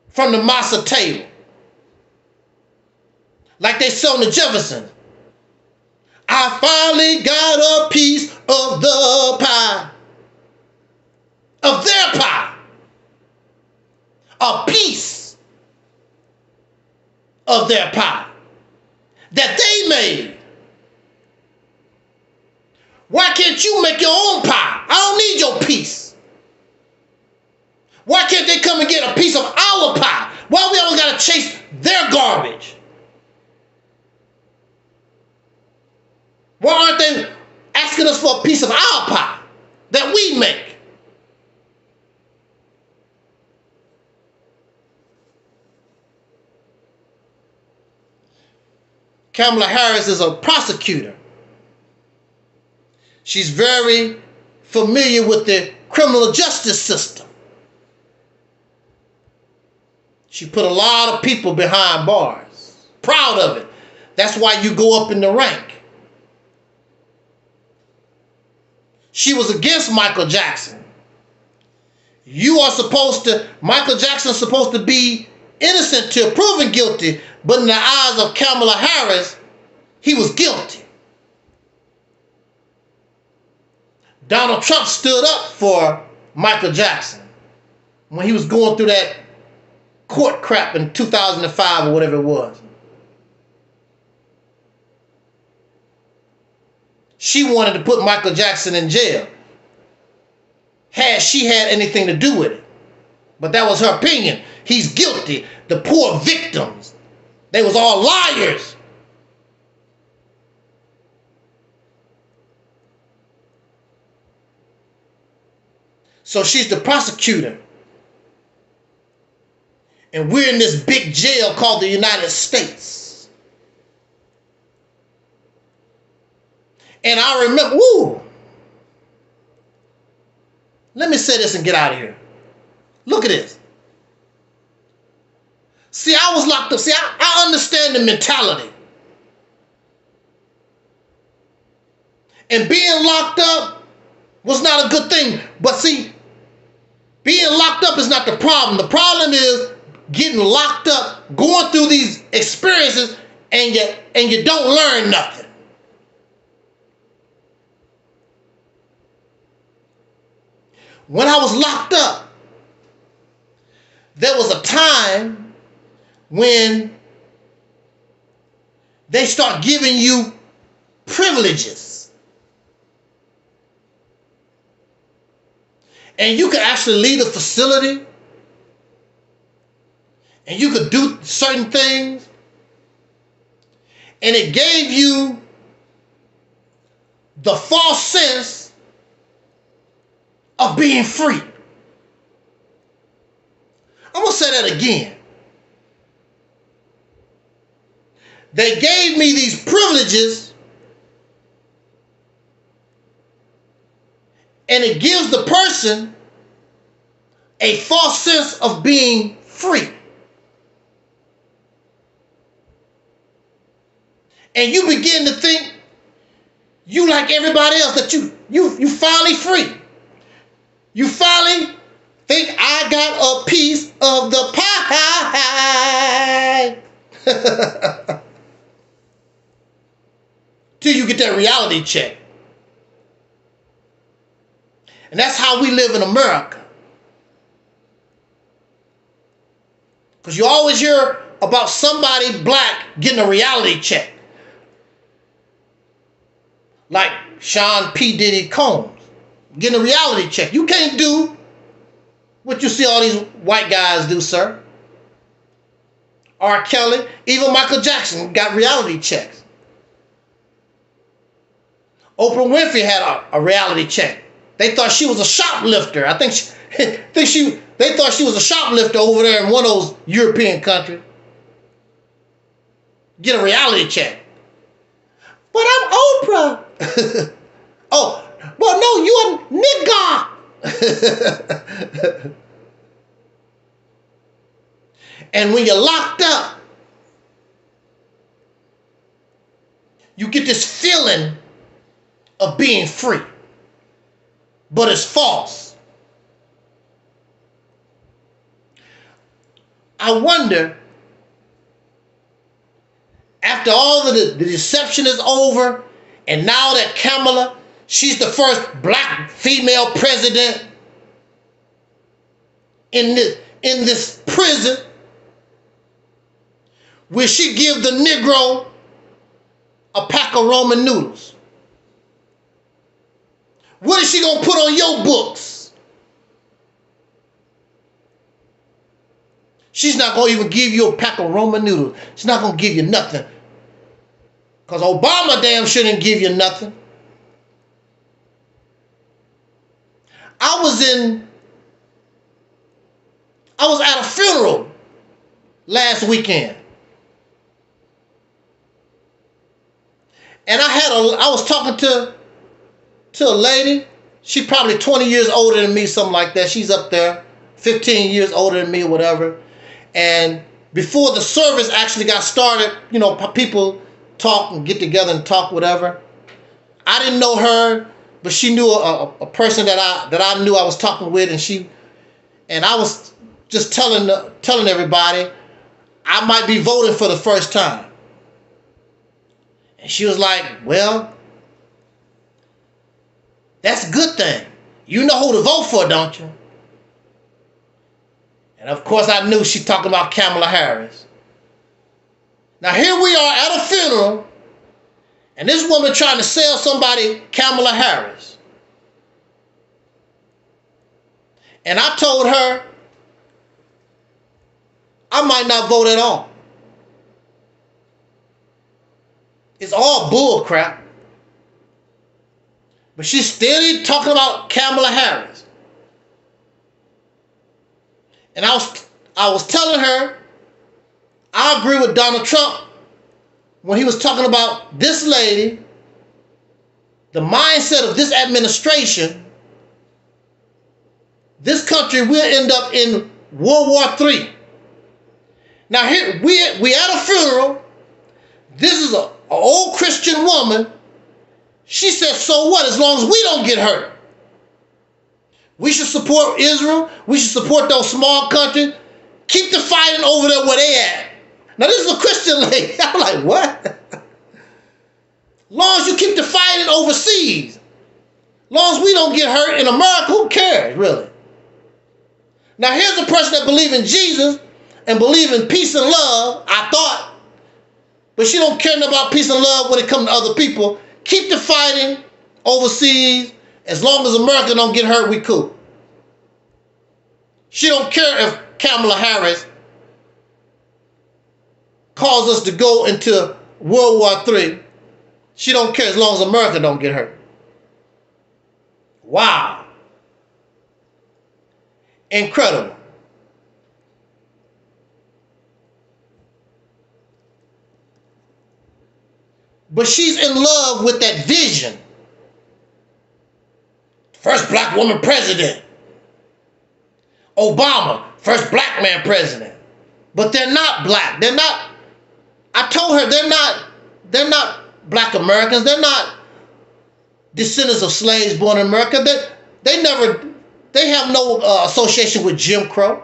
from the masa table. Like they said on the Jeffersons. I finally got a piece of the pie. Of their pie. A piece of their pie that they made. Why can't you make your own pie? I don't need your piece. Why can't they come and get a piece of our pie? Why we always got to chase their garbage? Why aren't they asking us for a piece of our pie that we make? Kamala Harris is a prosecutor. She's very familiar with the criminal justice system. She put a lot of people behind bars. Proud of it. That's why you go up in the rank. She was against Michael Jackson. Michael Jackson's supposed to be innocent till proven guilty, but in the eyes of Kamala Harris, he was guilty. Donald Trump stood up for Michael Jackson when he was going through that court crap in 2005 or whatever it was. She wanted to put Michael Jackson in jail. Had she had anything to do with it. But that was her opinion. He's guilty. The poor victims, they was all liars. So she's the prosecutor. And we're in this big jail called the United States. And I remember, woo. Let me say this and get out of here. Look at this. See, I was locked up. See, I understand the mentality. And being locked up was not a good thing. But see, being locked up is not the problem. The problem is getting locked up, going through these experiences, and you don't learn nothing. When I was locked up, there was a time when they start giving you privileges. And you could actually leave the facility and you could do certain things. And it gave you the false sense of being free. I'm going to say that again. They gave me these privileges, and it gives the person a false sense of being free. And you begin to think you like everybody else, that you finally free. You finally think I got a piece of the pie. Till you get that reality check. And that's how we live in America. Because you always hear about somebody black getting a reality check. Like Sean P. Diddy Combs getting a reality check. You can't do what you see all these white guys do, sir. R. Kelly, even Michael Jackson got reality checks. Oprah Winfrey had a reality check. They thought she was a shoplifter. I think they thought she was a shoplifter over there in one of those European countries. Get a reality check. But I'm Oprah. Oh, well, no, you a nigga. And when you're locked up, you get this feeling of being free. But it's false. I wonder, after all of the deception is over, and now that Kamala, she's the first black female president in this prison, will she give the Negro a pack of Roman noodles? What is she going to put on your books? She's not going to even give you a pack of Roman noodles. She's not going to give you nothing. Because Obama damn shouldn't give you nothing. I was at a funeral last weekend. And I was talking to a lady. She probably 20 years older than me, something like that. She's up there, 15 years older than me, whatever. And before the service actually got started, you know, people talk and get together and talk, whatever. I didn't know her, but she knew a person that I knew I was talking with, and I was just telling everybody I might be voting for the first time. And she was like, well, that's a good thing. You know who to vote for, don't you? And And of course I knew she talking about Kamala Harris. Now here we are at a funeral, and this woman trying to sell somebody Kamala Harris. And I told her I might not vote at all. It's all bull crap. But she's still talking about Kamala Harris. And I was telling her I agree with Donald Trump when he was talking about this lady, the mindset of this administration. This country will end up in World War III. Now here we at a funeral. This is an old Christian woman. She said, so what, as long as we don't get hurt? We should support Israel. We should support those small countries. Keep the fighting over there where they at. Now this is a Christian lady. I'm like, what? As long as you keep the fighting overseas. As long as we don't get hurt in America, who cares, really? Now here's a person that believes in Jesus and believes in peace and love, I thought. But she don't care about peace and love when it comes to other people. Keep the fighting overseas. As long as America don't get hurt, we cool. She don't care if Kamala Harris calls us to go into World War III. She don't care as long as America don't get hurt. Wow. Incredible. But she's in love with that vision. First black woman president. Obama, first black man president. But they're not black. They're not, I told her they're not black Americans. They're not descendants of slaves born in America. They have no association with Jim Crow.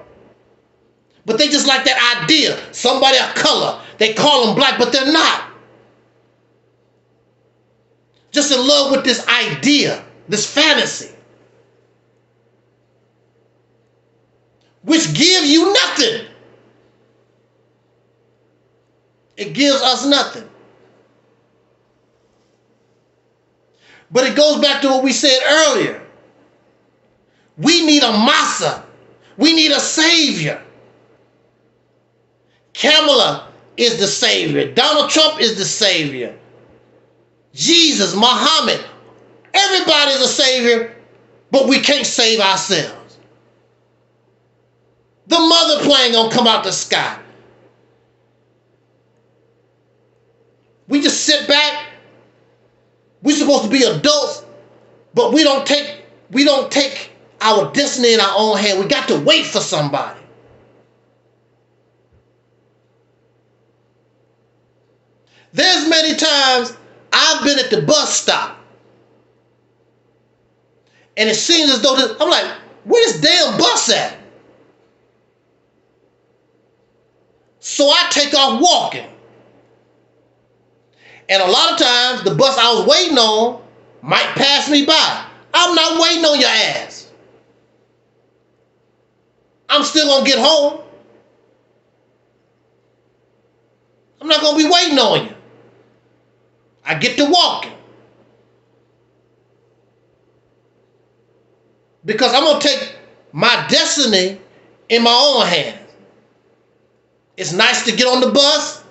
But they just like that idea. Somebody of color. They call them black, but they're not. Just in love with this idea, this fantasy. Which gives you nothing. It gives us nothing. But it goes back to what we said earlier. We need a massa. We need a savior. Kamala is the savior. Donald Trump is the savior. Jesus, Muhammad, everybody's a savior, but we can't save ourselves. The mother plane gonna come out the sky. We just sit back. We're supposed to be adults, but we don't take our destiny in our own hand. We got to wait for somebody. There's many times I've been at the bus stop, and it seems as though I'm like, where's this damn bus at? So I take off walking. And a lot of times, the bus I was waiting on might pass me by. I'm not waiting on your ass. I'm still going to get home. I'm not going to be waiting on you. I get to walking. Because I'm going to take my destiny in my own hands. It's nice to get on the bus,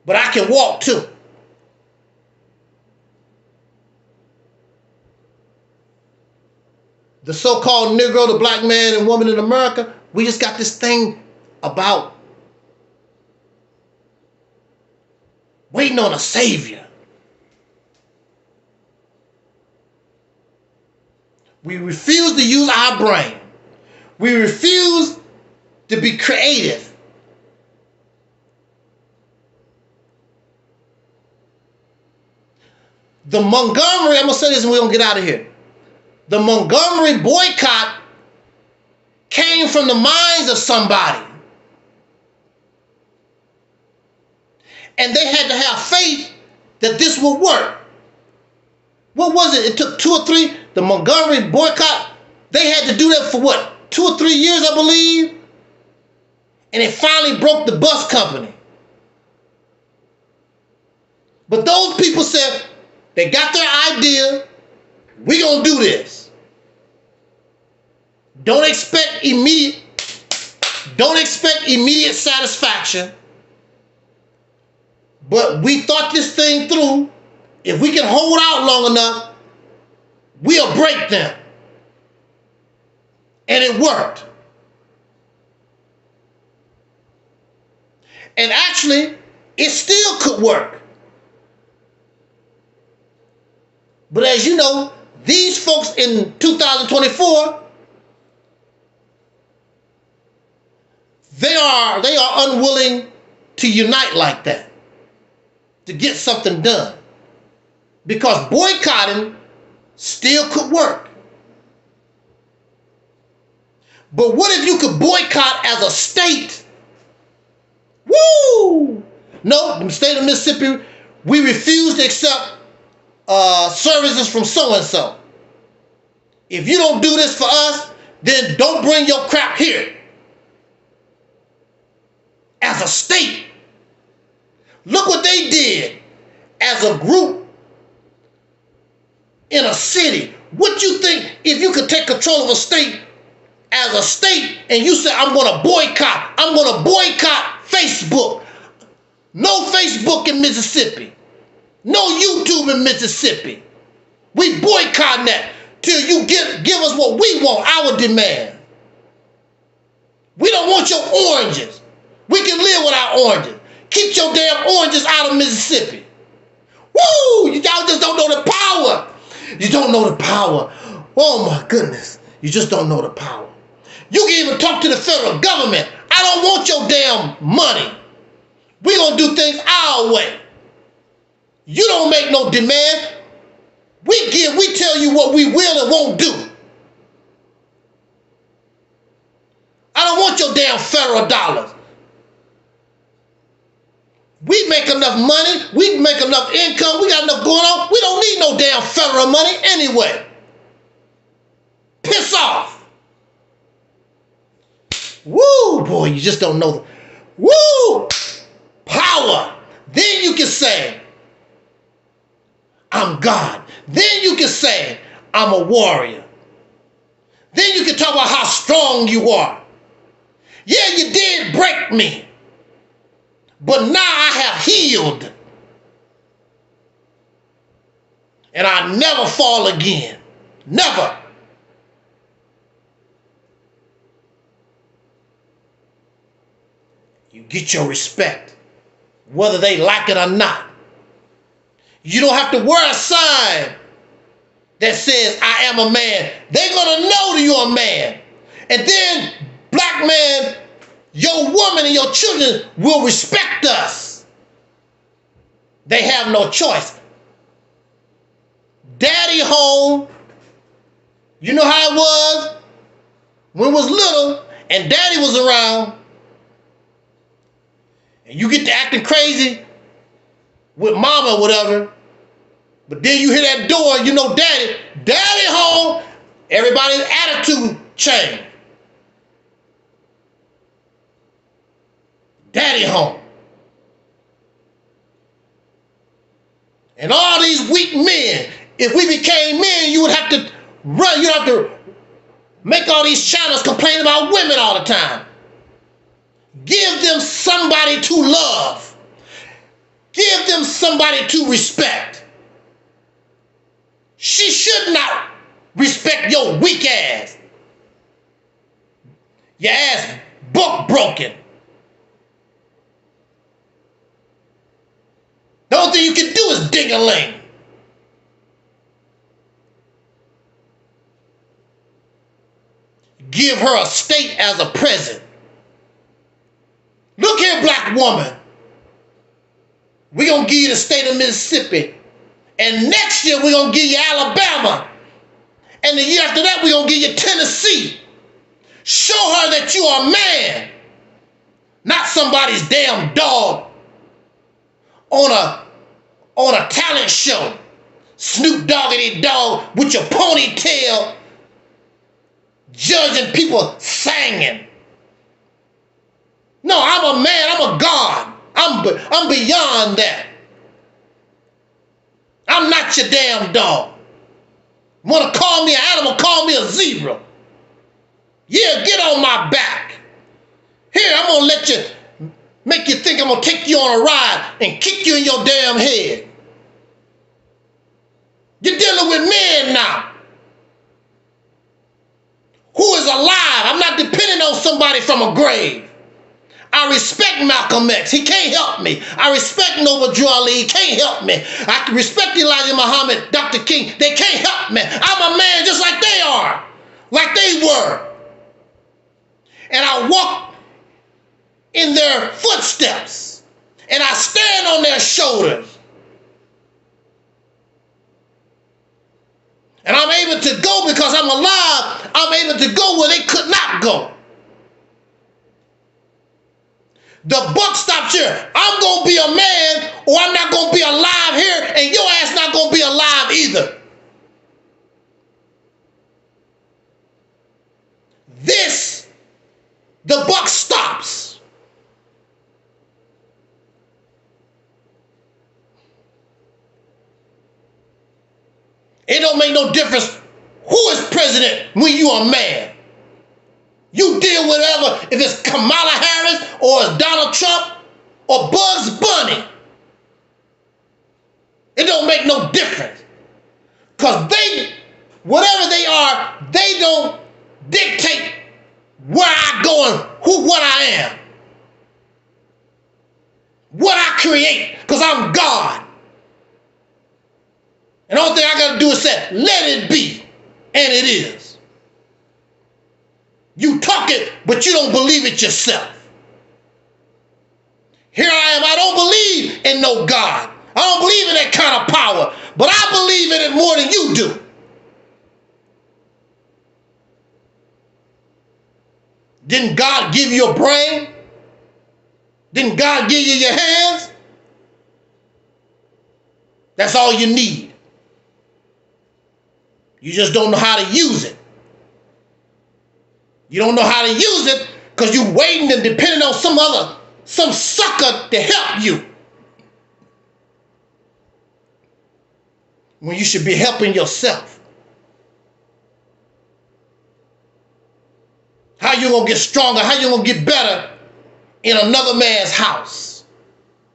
but I can walk too. The so-called Negro, the black man and woman in America, we just got this thing about waiting on a savior. We refuse to use our brain. We refuse to be creative. The Montgomery, I'm going to say this and we're going to get out of here. The Montgomery boycott came from the minds of somebody. And they had to have faith that this would work. What was it? It took 2 or 3. The Montgomery boycott, they had to do that for what? 2 or 3 years, I believe. And it finally broke the bus company. But those people said, they got their idea, we gonna do this. Don't expect immediate satisfaction. But we thought this thing through. If we can hold out long enough, we'll break them. And it worked. And actually, it still could work. But as you know, these folks in 2024, they are unwilling to unite like that, to get something done. Because boycotting still could work. But what if you could boycott as a state? Woo! No, the state of Mississippi, we refuse to accept services from so-and-so. If you don't do this for us, then don't bring your crap here. As a state, look what they did as a group in a city. What you think if you could take control of a state as a state and you say, I'm going to boycott Facebook. No Facebook in Mississippi. No YouTube in Mississippi. We boycotting that till you give us what we want, our demand. We don't want your oranges. We can live without oranges. Keep your damn oranges out of Mississippi. Woo! Y'all just don't know the power. You don't know the power. Oh my goodness. You just don't know the power. You can even talk to the federal government. I don't want your damn money. We're going to do things our way. You don't make no demand. We tell you what we will and won't do. I don't want your damn federal dollars. We make enough money. We make enough income. We got enough going on. We don't need no damn federal money anyway. Piss off. Woo, boy, you just don't know. Woo, power. Then you can say, I'm God. Then you can say, I'm a warrior. Then you can talk about how strong you are. Yeah, you did break me, but now I have healed. And I never fall again. Never. You get your respect, whether they like it or not. You don't have to wear a sign that says, I am a man. They're going to know that you're a man. And then, black man, your woman and your children will respect us. They have no choice. Daddy home, you know how it was when it was little and daddy was around. And you get to acting crazy with mama or whatever. But then you hear that door, you know daddy home, everybody's attitude changed. Daddy home. And all these weak men, if we became men, you would have to run, you'd have to make all these channels complain about women all the time. Give them somebody to love. Give them somebody to respect. She should not respect your weak ass. Your ass book broken. The only thing you can do is ding-a-ling. Give her a state as a present. Look here, black woman. We're going to give you the state of Mississippi. And next year, we're going to give you Alabama. And the year after that, we're going to give you Tennessee. Show her that you are a man, not somebody's damn dog on a talent show. Snoop Doggity Dogg with your ponytail, judging people singing. No, I'm a man, I'm a God. I'm beyond that. I'm not your damn dog. Want to call me an animal, call me a zebra. Yeah, get on my back. Here, I'm going to let you, make you think I'm going to take you on a ride and kick you in your damn head. You're dealing with men now. Who is alive? I'm not depending on somebody from a grave. I respect Malcolm X. He can't help me. I respect Noble Drew Ali. He can't help me. I can respect Elijah Muhammad, Dr. King. They can't help me. I'm a man just like they are. Like they were. And I walk in their footsteps. And I stand on their shoulders. And I'm able to go because I'm alive. I'm able to go where they could not go. The buck stops here. I'm going to be a man or I'm not going to be alive here and your ass not going to be alive either. The buck stops. It don't make no difference who is president when you a man. You deal with whatever, if it's Kamala Harris or it's Donald Trump or Bugs Bunny. It don't make no difference. Because they, whatever they are, they don't dictate where I go and what I am. What I create, because I'm God. And the only thing I got to do is say, let it be. And it is. You talk it, but you don't believe it yourself. Here I am. I don't believe in no God. I don't believe in that kind of power. But I believe in it more than you do. Didn't God give you a brain? Didn't God give you your hands? That's all you need. You just don't know how to use it. You don't know how to use it because you're waiting and depending on some sucker to help you. When you should be helping yourself. How you gonna get stronger? How you gonna get better in another man's house?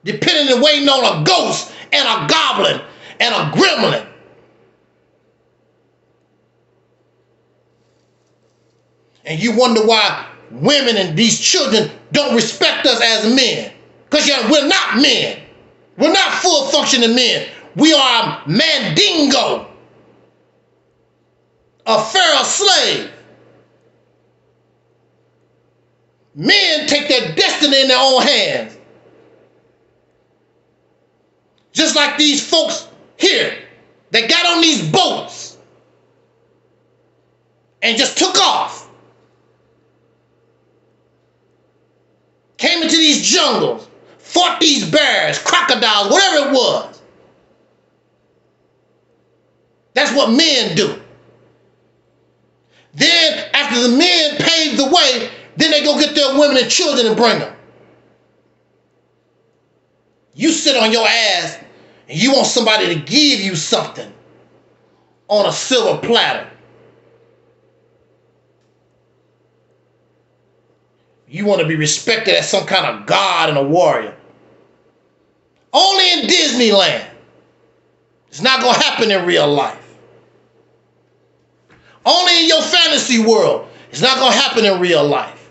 Depending and waiting on a ghost and a goblin and a gremlin. And you wonder why women and these children don't respect us as men. Because we're not men. We're not full functioning men. We are a mandingo. A pharaoh slave. Men take their destiny in their own hands. Just like these folks here that got on these boats and just took off. Came into these jungles, fought these bears, crocodiles, whatever it was. That's what men do. Then, after the men paved the way, then they go get their women and children and bring them. You sit on your ass and you want somebody to give you something on a silver platter. You want to be respected as some kind of god and a warrior. Only in Disneyland. It's not going to happen in real life. Only in your fantasy world. It's not going to happen in real life.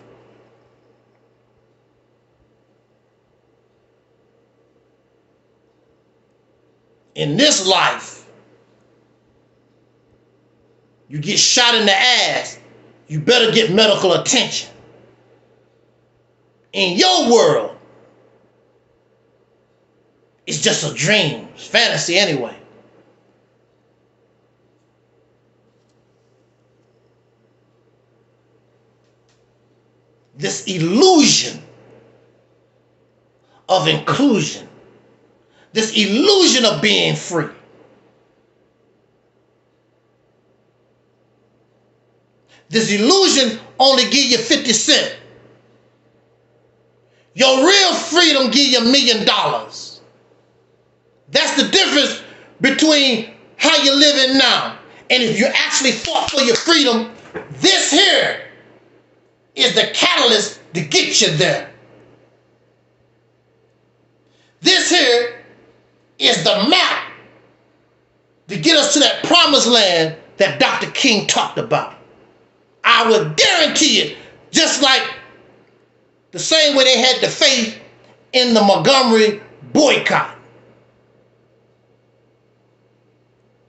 In this life, you get shot in the ass, you better get medical attention. In your world, it's just a dream. It's fantasy anyway. This illusion of inclusion, this illusion of being free, This illusion only give you 50 cents. Your real freedom give you $1 million. That's the difference between how you're living now. And if you actually fought for your freedom, this here is the catalyst to get you there. This here is the map to get us to that promised land that Dr. King talked about. I will guarantee it, just like the same way they had the faith in the Montgomery boycott.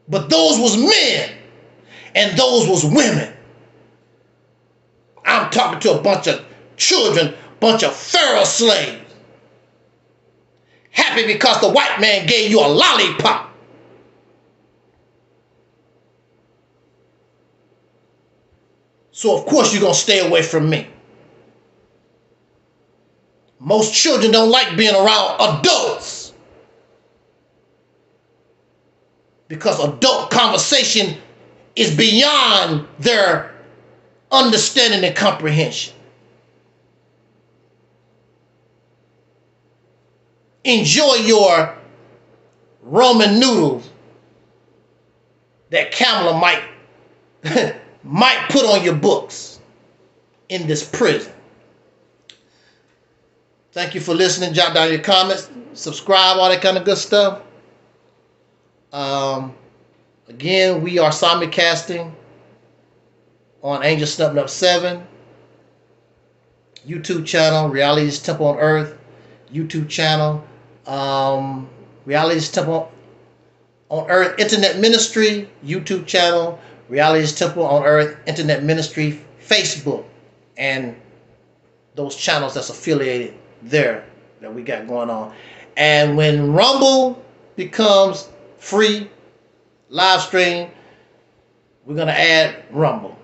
But those was men and those was women. I'm talking to a bunch of children, bunch of Pharaoh slaves. Happy because the white man gave you a lollipop. So of course you're going to stay away from me. Most children don't like being around adults because adult conversation is beyond their understanding and comprehension. Enjoy your Ramen noodles that Kamala might put on your books in this prison. Thank you for listening. Jot down your comments, subscribe, all that kind of good stuff. Again, we are simulcasting on Angel Snubbing Up 7 YouTube channel, Reality's Temple on Earth YouTube channel, Reality's Temple on Earth Internet Ministry YouTube channel, Reality's Temple on Earth Internet Ministry Facebook, and those channels that's affiliated there that we got going on. And when Rumble becomes free live stream, we're going to add Rumble.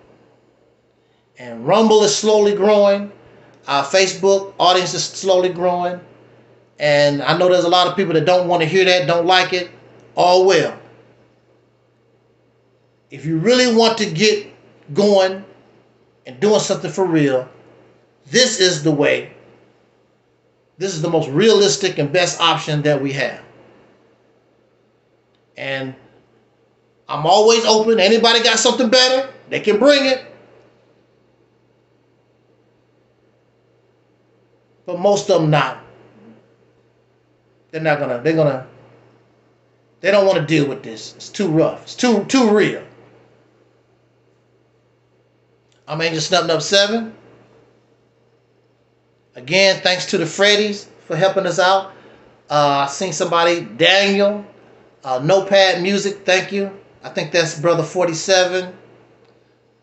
And Rumble is slowly growing. Our Facebook audience is slowly growing. And I know there's a lot of people that don't want to hear that, don't like it. All well. If you really want to get going and doing something for real, this is the way. This is the most realistic and best option that we have. And I'm always open. Anybody got something better, they can bring it. But most of them not. They don't want to deal with this. It's too rough. It's too real. I'm Angel Snubbing Up 7. Again, thanks to the Freddies for helping us out. I seen somebody, Daniel, Notepad Music, thank you. I think that's Brother 47.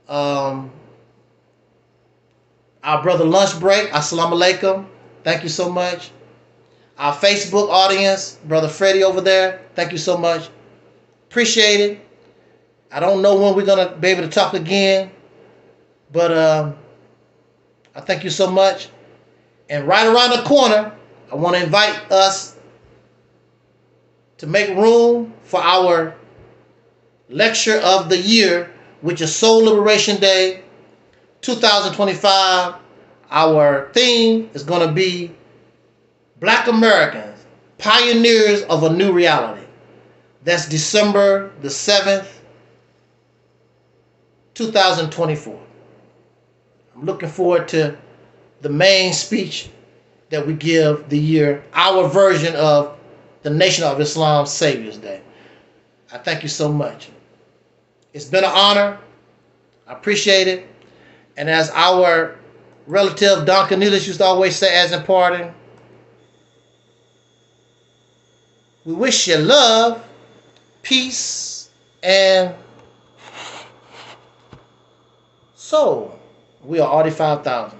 Our brother Lunch Break, Assalamu Alaikum. Thank you so much. Our Facebook audience, Brother Freddie over there, thank you so much. Appreciate it. I don't know when we're going to be able to talk again, but I thank you so much. And right around the corner, I want to invite us to make room for our lecture of the year, which is Soul Liberation Day 2025. Our theme is going to be Black Americans, Pioneers of a New Reality. That's December the 7th, 2024. I'm looking forward to the main speech that we give the year, our version of the Nation of Islam Savior's Day. I thank you so much. It's been an honor. I appreciate it. And as our relative Don Cornelius used to always say as in parting, we wish you love, peace, and soul. We are Audi 5000.